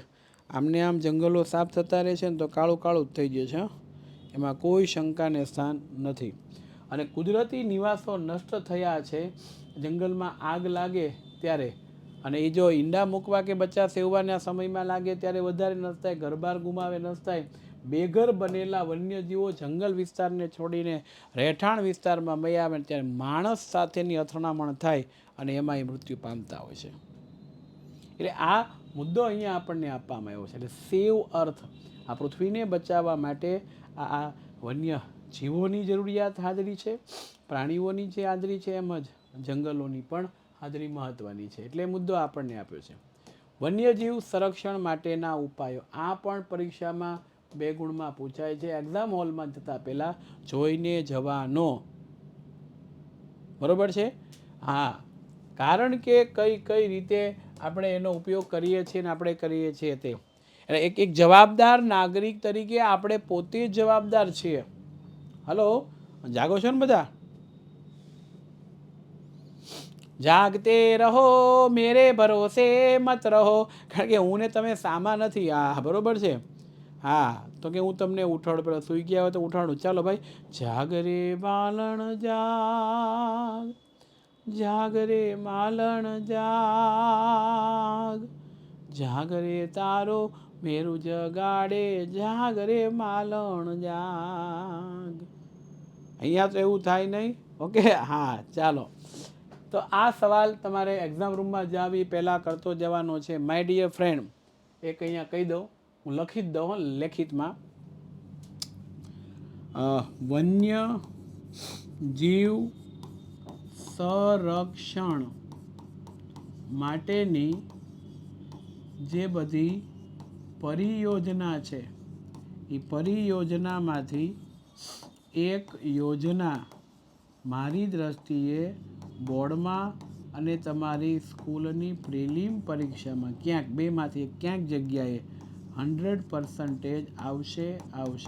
આમને આમ જંગલો સાફ થતા રહેશે ને તો કાળું કાળું જ થઈ જશે. એમાં કોઈ શંકાને સ્થાન નથી. અને કુદરતી નિવાસો નષ્ટ થયા છે. જંગલમાં આગ લાગે ત્યારે, અને એ જો ઈંડા મૂકવા કે બચ્ચા સેવવાના સમયમાં લાગે ત્યારે વધારે નષ્ટ થાય, ઘરબાર ગુમાવે નષ્ટ થાય. બેઘર બનેલા વન્યજીવો જંગલ વિસ્તારને છોડીને રહેઠાણ વિસ્તારમાં મય આવે ત્યારે માણસ સાથેની અથડામણ થાય અને એમાં એ મૃત્યુ પામતા હોય છે. એટલે આ મુદ્દો અહીંયા આપણને આપવામાં આવ્યો છે. એટલે સેવ અર્થ, આ પૃથ્વીને બચાવવા માટે આ વન્ય જીવોની જરૂરિયાત હાજરી છે, પ્રાણીઓની જે હાજરી છે, એમ જ જંગલોની પણ હાજરી મહત્વની છે. એટલે મુદ્દો આપણને આપ્યો છે. વન્યજીવ સંરક્ષણ માટેના ઉપાયો, આ પણ પરીક્ષામાં 2 ગુણમાં પૂછાય છે. એક્ઝામ હોલમાં જતા પહેલા જોઈને જવાનો, બરોબર છે? હા, કારણ કે કઈ રીતે આપણે એનો ઉપયોગ કરીએ છીએ ને આપણે કરીએ છીએ તે. એટલે એક જવાબદાર નાગરિક તરીકે આપણે પોતે જ જવાબદાર છીએ. હલો, જાગો છો ને બધા? જાગતે રહો મેરે ભરોસે મત રહો. કારણ કે હું ને તમે સામા નથી. હા, બરોબર છે. હા, તો કે હું તમને ઉઠાડું, પેલા સુઈ ગયા હોય તો ઉઠાડું. ચાલો ભાઈ. જાગ રે બાલણ જાગ, જાગ રે માલણ જાગ, જાગ રે તારો મેરું જગાડે, જાગ રે માલણ જાગ. અહીંયા તો એવું થાય નહીં. ઓકે, હા, ચાલો. તો આ સવાલ તમારે એક્ઝામ રૂમમાં જાવી પહેલાં કરતો જવાનો છે. માય ડિયર ફ્રેન્ડ, એક અહીંયા કહી દઉં, હું લખી જ દઉં લેખિતમાં. વન્ય જીવ સંરક્ષણ માટેની જે બધી પરિયોજના છે એ પરિયોજનામાંથી એક યોજના મારી દ્રષ્ટિએ બોર્ડમાં અને તમારી સ્કૂલની પ્રિલિમ પરીક્ષામાં ક્યાંક બેમાંથી ક્યાંક જગ્યાએ 100% આવશે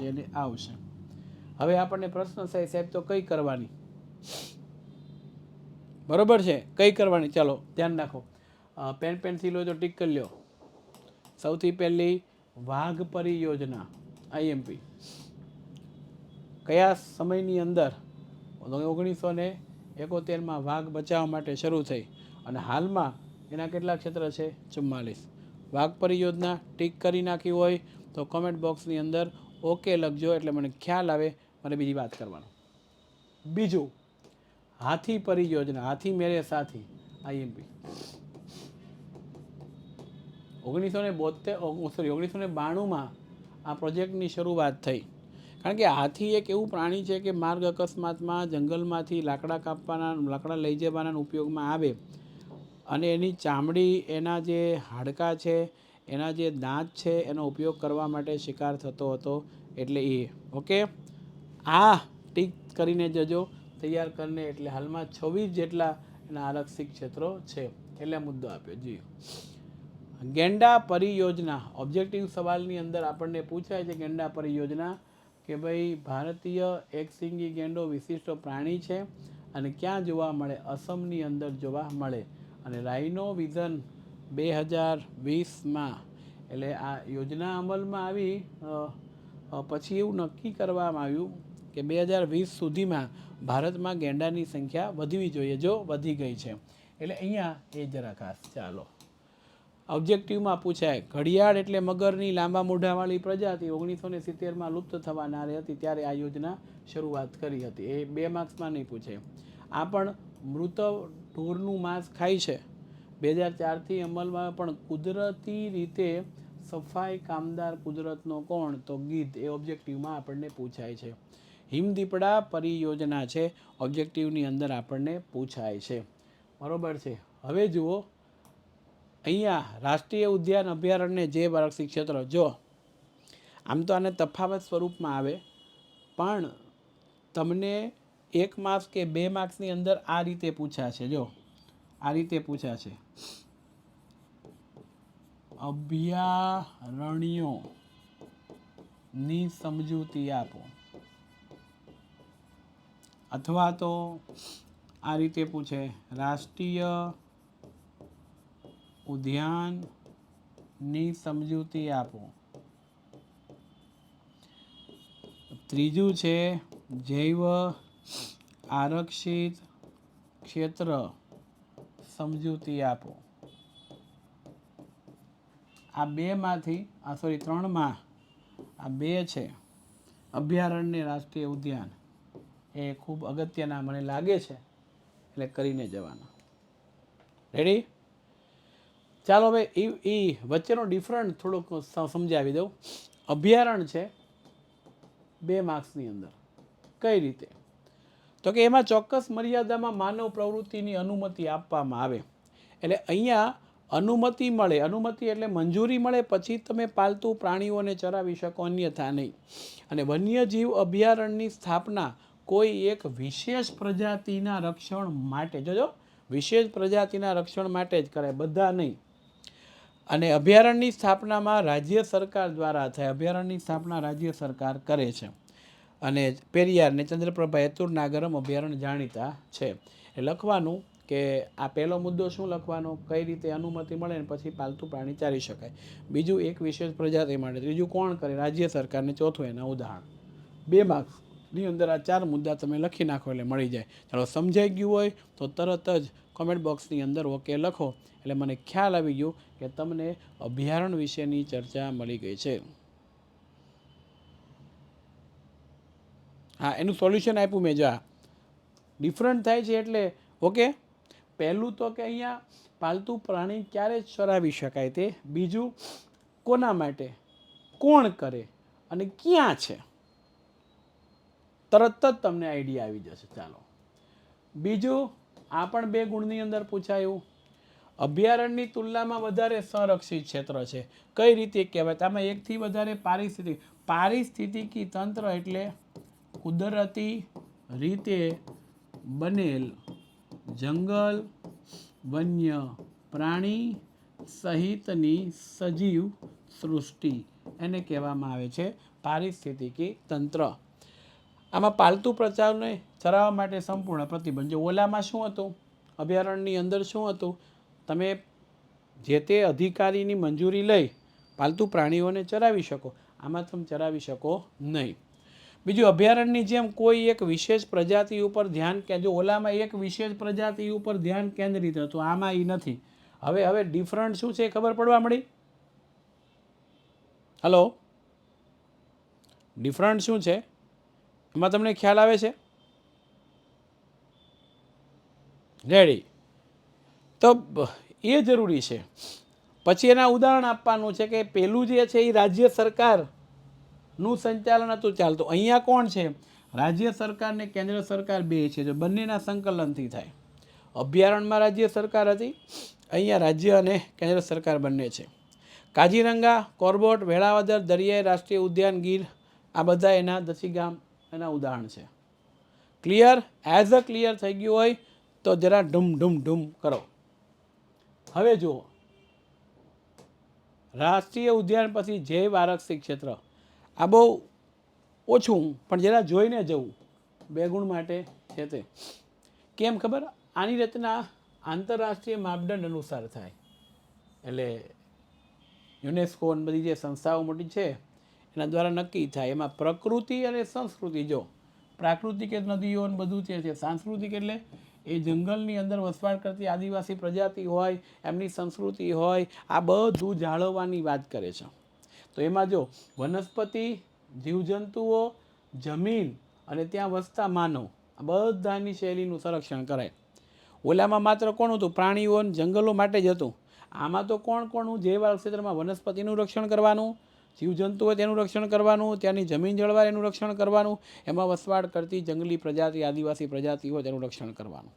અને આવશે. હવે આપણને પ્રશ્ન થાય સાહેબ તો કઈ કરવાની, બરોબર છે, કઈ કરવાની? ચાલો ધ્યાન રાખો, પેન પેન્સિલ હોય તો ટીક કરી લો. સૌથી પહેલી વાઘ પરિયોજના આઈએમપી કયા સમયની અંદર? 1971માં વાઘ બચાવવા માટે શરૂ થઈ અને હાલમાં એના કેટલા ક્ષેત્ર છે? 44. વાઘ પરિયોજના ટીક કરી નાખી હોય તો કોમેન્ટ બોક્સની અંદર ઓકે લખજો, એટલે મને ખ્યાલ આવે મને બીજી વાત કરવાનો. બીજું હાથી પરિયોજના, હાથી મેરે સાથી આઈએમપી 1992માં આ પ્રોજેક્ટની શરૂઆત થઈ. કારણ કે હાથી એક એવું પ્રાણી છે કે માર્ગ અકસ્માતમાં જંગલમાંથી લાકડા લઈ જવાના ઉપયોગમાં આવે અને એની ચામડી, એના જે હાડકાં છે, એના જે દાંત છે, એનો ઉપયોગ કરવા માટે શિકાર થતો હતો. એટલે એ ઓકે, આ ટીક કરીને જજો તૈયાર કરીને. એટલે હાલમાં 26 જેટલા એના આરક્ષિત ક્ષેત્રો છે. એટલે મુદ્દો આપ્યો. જી, ગેંડા પરિયોજના ઓબ્જેક્ટિવ સવાલની અંદર આપણને પૂછાય છે ગેંડા પરિયોજના કે ભાઈ ભારતીય એકશિંગી ગેંડો વિશિષ્ટ પ્રાણી છે અને ક્યાં જોવા મળે? અસમની અંદર જોવા મળે. અને રાઇનો વિઝન 2020માં, એટલે આ યોજના અમલમાં આવી પછી એવું નક્કી કરવામાં આવ્યું કે 2020 સુધીમાં ભારતમાં ગેંડાની સંખ્યા વધવી જોઈએ, જો વધી ગઈ છે. એટલે અહીંયા એ જરા ખાસ. ચાલો ઓબ્જેક્ટિવમાં પૂછાય, ઘડિયાળ એટલે મગરની લાંબા મોઢાવાળી પ્રજાતિ 1970માં લુપ્ત થવા નારી હતી ત્યારે આ યોજના શરૂઆત કરી હતી. એ 2 માર્ક્સમાં નહીં પૂછે. આ પણ મૃત ઢોરનું માંસ ખાય છે. 2004થી અમલમાં પણ કુદરતી રીતે સફાઈ કામદાર કુદરતનો કોણ? તો ગીધ. એ ઓબ્જેક્ટિવમાં આપણને પૂછાય છે. હિમદીપડા પરિયોજના છે, ઓબ્જેક્ટિવની અંદર આપણને પૂછાય છે. બરોબર છે. હવે જુઓ અહીંયા રાષ્ટ્રીય ઉદ્યાન અભયારણ્ય જે આરક્ષિત ક્ષેત્ર, જો આમ તો આને તફાવત સ્વરૂપમાં આવે પણ તમને 1 માર્ક્સ કે 2 માર્ક્સની અંદર આ રીતે પૂછાશે. જો આ રીતે પૂછાશે, અભયારણ્યોની સમજૂતી આપો, અથવા તો આ રીતે પૂછે રાષ્ટ્રીય ઉદ્યાનની સમજૂતી આપો. ત્રીજું છે જૈવ આરક્ષિત ક્ષેત્ર સમજૂતી આપો. આ 3માં આ 2 છે અભયારણ્ય, રાષ્ટ્રીય ઉદ્યાન, એ ખૂબ અગત્યના મને લાગે છે, એટલે કરીને જવાના. રેડી? ચાલો હવે એ વચ્ચેનો ડિફરન્ટ થોડોક સમજાવી દઉં. અભયારણ્ય છે 2 માર્ક્સની અંદર. કઈ રીતે? તો કે એમાં ચોક્કસ મર્યાદામાં માનવ પ્રવૃત્તિની અનુમતિ આપવામાં આવે. એટલે અહીંયા અનુમતિ મળે, અનુમતિ એટલે મંજૂરી મળે પછી તમે પાલતુ પ્રાણીઓને ચરાવી શકો, અન્યથા નહીં. અને વન્યજીવ અભયારણ્યની સ્થાપના કોઈ એક વિશેષ પ્રજાતિના રક્ષણ માટે, જોજો વિશેષ પ્રજાતિના રક્ષણ માટે જ કરાય, બધા નહીં. અને અભયારણ્યની સ્થાપનામાં રાજ્ય સરકાર દ્વારા થાય. અભયારણ્યની સ્થાપના રાજ્ય સરકાર કરે છે. અને પેરિયાર ને ચંદ્રપ્રભા હેતુરનાગરમ અભયારણ્ય જાણીતા છે. એ લખવાનું કે આ પહેલો મુદ્દો શું લખવાનો? કઈ રીતે અનુમતિ મળે ને પછી પાલતુ પ્રાણી ચારી શકાય. બીજું એક વિશેષ પ્રજાતિ માટે. ત્રીજું કોણ કરે? રાજ્ય સરકારને. ચોથું એના ઉદાહરણ. 2 માર્ક્સની અંદર આ 4 મુદ્દા તમે લખી નાખો એટલે મળી જાય. ચાલો સમજાઈ ગયું હોય તો તરત જ કોમેન્ટ બોક્સની અંદર ઓકે લખો, એટલે મને ખ્યાલ આવી ગયો કે તમને અભયારણ્ય વિશેની ચર્ચા મળી ગઈ છે. હા, એનું સોલ્યુશન આપ્યું મેં. જો ડિફરન્ટ થાય છે એટલે ઓકે. પહેલું તો કે અહીંયા પાલતુ પ્રાણી ક્યારે ચરાવી શકાય તે, બીજું કોના માટે, કોણ કરે અને ક્યાં છે, તરત જ તમને આઈડિયા આવી જશે. ચાલો બીજું, આ પણ 2 ગુણની અંદર પૂછાયું. અભયારણ્યની તુલનામાં વધારે સંરક્ષિત ક્ષેત્ર છે. કઈ રીતે કહેવાય? આમાં એકથી વધારે પારિસ્થિતિકી તંત્ર એટલે કુદરતી રીતે બનેલ જંગલ, વન્ય પ્રાણી સહિતની સજીવ સૃષ્ટિ, એને કહેવામાં આવે છે પારિસ્થિતિકી તંત્ર. આમાં પાલતુ પ્રચારને ચરાવવા માટે સંપૂર્ણ પ્રતિબંધ. જો ઓલામાં શું હતું, અભયારણ્યની અંદર શું હતું, તમે જે તે અધિકારીની મંજૂરી લઈ પાલતુ પ્રાણીઓને ચરાવી શકો, આમાં તમે ચરાવી શકો નહીં. બીજું, અભયારણ્યની જેમ કોઈ એક વિશેષ પ્રજાતિ ઉપર ધ્યાન જો ઓલામાં એક વિશેષ પ્રજાતિ ઉપર ધ્યાન કેન્દ્રિત હતું, આમાં એ નથી. હવે ડિફરન્ટ શું છે ખબર પડવા મળી? હલો, ડિફરન્ટ શું છે એમાં તમને ખ્યાલ આવે છે? રેડી, તો એ જરૂરી છે. પછી એના ઉદાહરણ આપવાનું છે કે પેલું જે છે એ રાજ્ય સરકારનું સંચાલન હતું ચાલતું. અહીંયા કોણ છે? રાજ્ય સરકાર ને કેન્દ્ર સરકાર બે છે, જો બંનેના સંકલનથી થાય. અભયારણ્યમાં રાજ્ય સરકાર હતી, અહીંયા રાજ્ય અને કેન્દ્ર સરકાર બંને છે. કાજીરંગા, કોર્બેટ, વેળાવદર, દરિયાઈ રાષ્ટ્રીય ઉદ્યાન ગીર, આ બધા એના દશીગામ એના ઉદાહરણ છે. ક્લિયર? એઝ અ ક્લિયર થઈ ગયું હોય તો જરા ઢૂમ કરો. હવે જુઓ, રાષ્ટ્રીય ઉદ્યાન પછી જૈવ આરક્ષિત ક્ષેત્ર, આ બહુ ઓછું પણ જરા જોઈને જવું, 2 ગુણ માટે છે તે. કેમ ખબર? આની રચના આંતરરાષ્ટ્રીય માપદંડ અનુસાર થાય. એટલે યુનેસ્કો અને બધી જે સંસ્થાઓ મોટી છે એના દ્વારા નક્કી થાય. એમાં પ્રકૃતિ અને સંસ્કૃતિ, જો પ્રાકૃતિક નદીઓ અને બધું છે, સાંસ્કૃતિક એટલે એ જંગલની અંદર વસવાટ કરતી આદિવાસી પ્રજાતિ હોય, એમની સંસ્કૃતિ હોય, આ બધું જાળવવાની વાત કરે છે. તો એમાં જો વનસ્પતિ, જીવજંતુઓ, જમીન અને ત્યાં વસતા માનવ, આ બધાની શૈલીનું સંરક્ષણ કરાય. ઓલામાં માત્ર કોણ હતું? પ્રાણીઓ અને જંગલો માટે જ હતું. આમાં તો કોણ જૈવ ક્ષેત્રમાં વનસ્પતિનું રક્ષણ કરવાનું, જીવજંતુ હોય તેનું રક્ષણ કરવાનું, ત્યાંની જમીન જળવાય એનું રક્ષણ કરવાનું, એમાં વસવાટ કરતી જંગલી પ્રજાતિ, આદિવાસી પ્રજાતિ હોય તેનું રક્ષણ કરવાનું.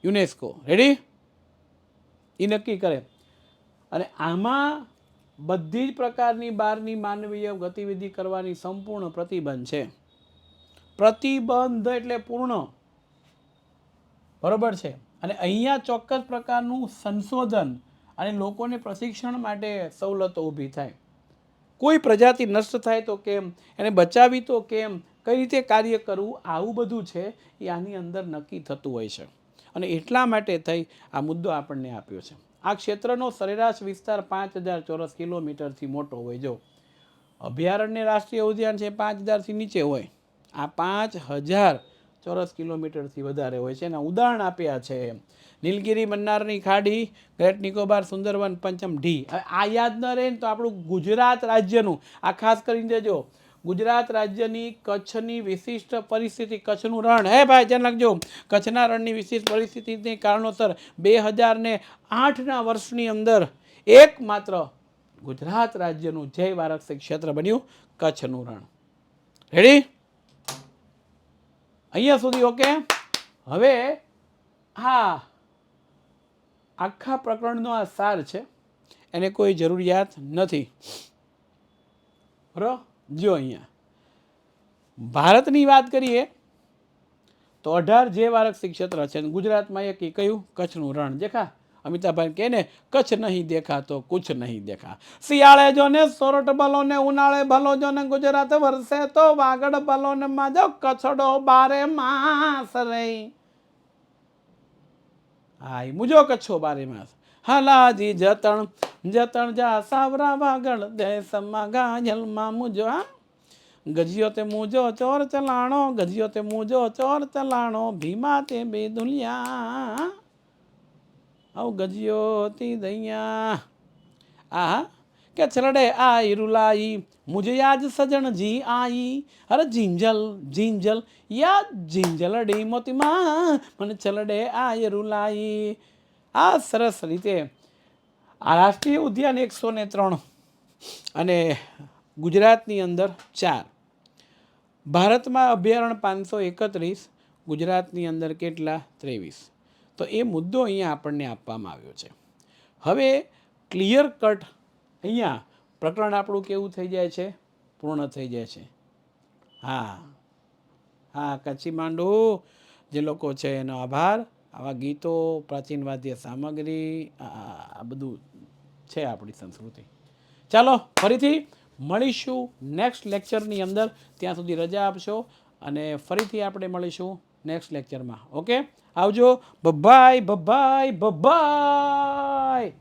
યુનેસ્કો રેડી એ નક્કી કરે. અને આમાં બધી જ પ્રકારની બહારની માનવીય ગતિવિધિ કરવાની સંપૂર્ણ પ્રતિબંધ છે. પ્રતિબંધ એટલે પૂર્ણ, બરોબર છે. અને અહીંયા ચોક્કસ પ્રકારનું સંશોધન અને લોકોને પ્રશિક્ષણ માટે સવલતો ઊભી થાય. કોઈ પ્રજાતિ નષ્ટ થાય તો કેમ, એને બચાવી તો કેમ, કઈ રીતે કાર્ય કરવું, આવું બધું છે એ આની અંદર નક્કી થતું હોય છે. અને એટલા માટે થઈ આ મુદ્દો આપણને આપ્યો છે. આ ક્ષેત્રનો સરેરાશ વિસ્તાર 5000 ચોરસ કિલોમીટરથી મોટો હોય. જો અભયારણ્ય રાષ્ટ્રીય ઉદ્યાન છે 5000થી નીચે હોય, આ 5000 ચોરસ કિલોમીટરથી વધારે હોય છે. એના ઉદાહરણ આપ્યા છે: નીલગિરી, મન્નારની ખાડી, ગ્રેટ નિકોબાર, સુંદરવન, પંચમ ઢી. આ યાદ ન રહે ને તો આપણું ગુજરાત રાજ્યનું, આ ખાસ કરીને દેજો, ગુજરાત રાજ્યની કચ્છની વિશિષ્ટ પરિસ્થિતિ, કચ્છનું રણ, હે ભાઈ ધ્યાન રાખજો, કચ્છના રણની વિશિષ્ટ પરિસ્થિતિને કારણોસર 2008ના વર્ષની અંદર એકમાત્ર ગુજરાત રાજ્યનું જૈવ આરક્ષિત ક્ષેત્ર બન્યું કચ્છનું રણ. રેડી? અહીંયા સુધી ઓકે? હવે હા, આખા પ્રકરણનો આ સાર છે, એને કોઈ જરૂરિયાત નથી. બરાબર? જો અહીંયા ભારતની વાત કરીએ તો 18 જૈવ આરક્ષિત ક્ષેત્ર છે. ગુજરાતમાં એક કયું? કચ્છનું રણ. દેખા અમિતાભભાઈ કહે ને, કચ્છ નહીં દેખા તો કુછ નહીં દેખા. શિયાળે જો ને સોરઠ ભલો ને ઉનાળે ભલો જો ને ગુજરાત વરસે તો વાગડ ભલો ને માજો કચ્છડો બારે માસ રે. હા, મુજો કચ્છો બારે માસ. હાલાજી જતણ જતણ જા સાવરા વાગડ દેશમાં ગાયલમાં મુજો. હા, ગજિયો તે મુજો ચોર ચલાણો, ગજિયો તે મુજો ચોર ચલાણો, ભીમા તે બે દુનિયા. આવ ગજિયો તી દૈયા. આ કે ચલડે આઈ રૂલાઈ, મુझे आज सजन जी आई, अरे जिंजल जिंजल या जिंजलડી મોતીમાં મને ચલડે આય રૂલાઈ. આ સરસ રીતે આ રાષ્ટ્રીય ઉદ્યાન 103 અને ગુજરાતની અંદર 4. ભારતમાં અભયારણ્ય 531, ગુજરાતની અંદર કેટલા? 23. તો એ મુદ્દો અહીંયા આપણને આપવામાં આવ્યો છે. હવે ક્લિયર કટ અહીંયા પ્રકરણ આપણું કેવું થઈ જાય છે, પૂર્ણ થઈ જાય છે. હા હા, કચ્છી માંડુ જે લોકો છે એનો આભાર. આવા ગીતો, પ્રાચીન વાદ્ય સામગ્રી, આ બધું છે આપણી સંસ્કૃતિ. ચાલો ફરીથી મળીશું નેક્સ્ટ લેક્ચરની અંદર. ત્યાં સુધી રજા આપશો અને ફરીથી આપણે મળીશું નેક્સ્ટ લેક્ચરમાં. ઓકે, આવજો. Bye-bye bye-bye bye-bye.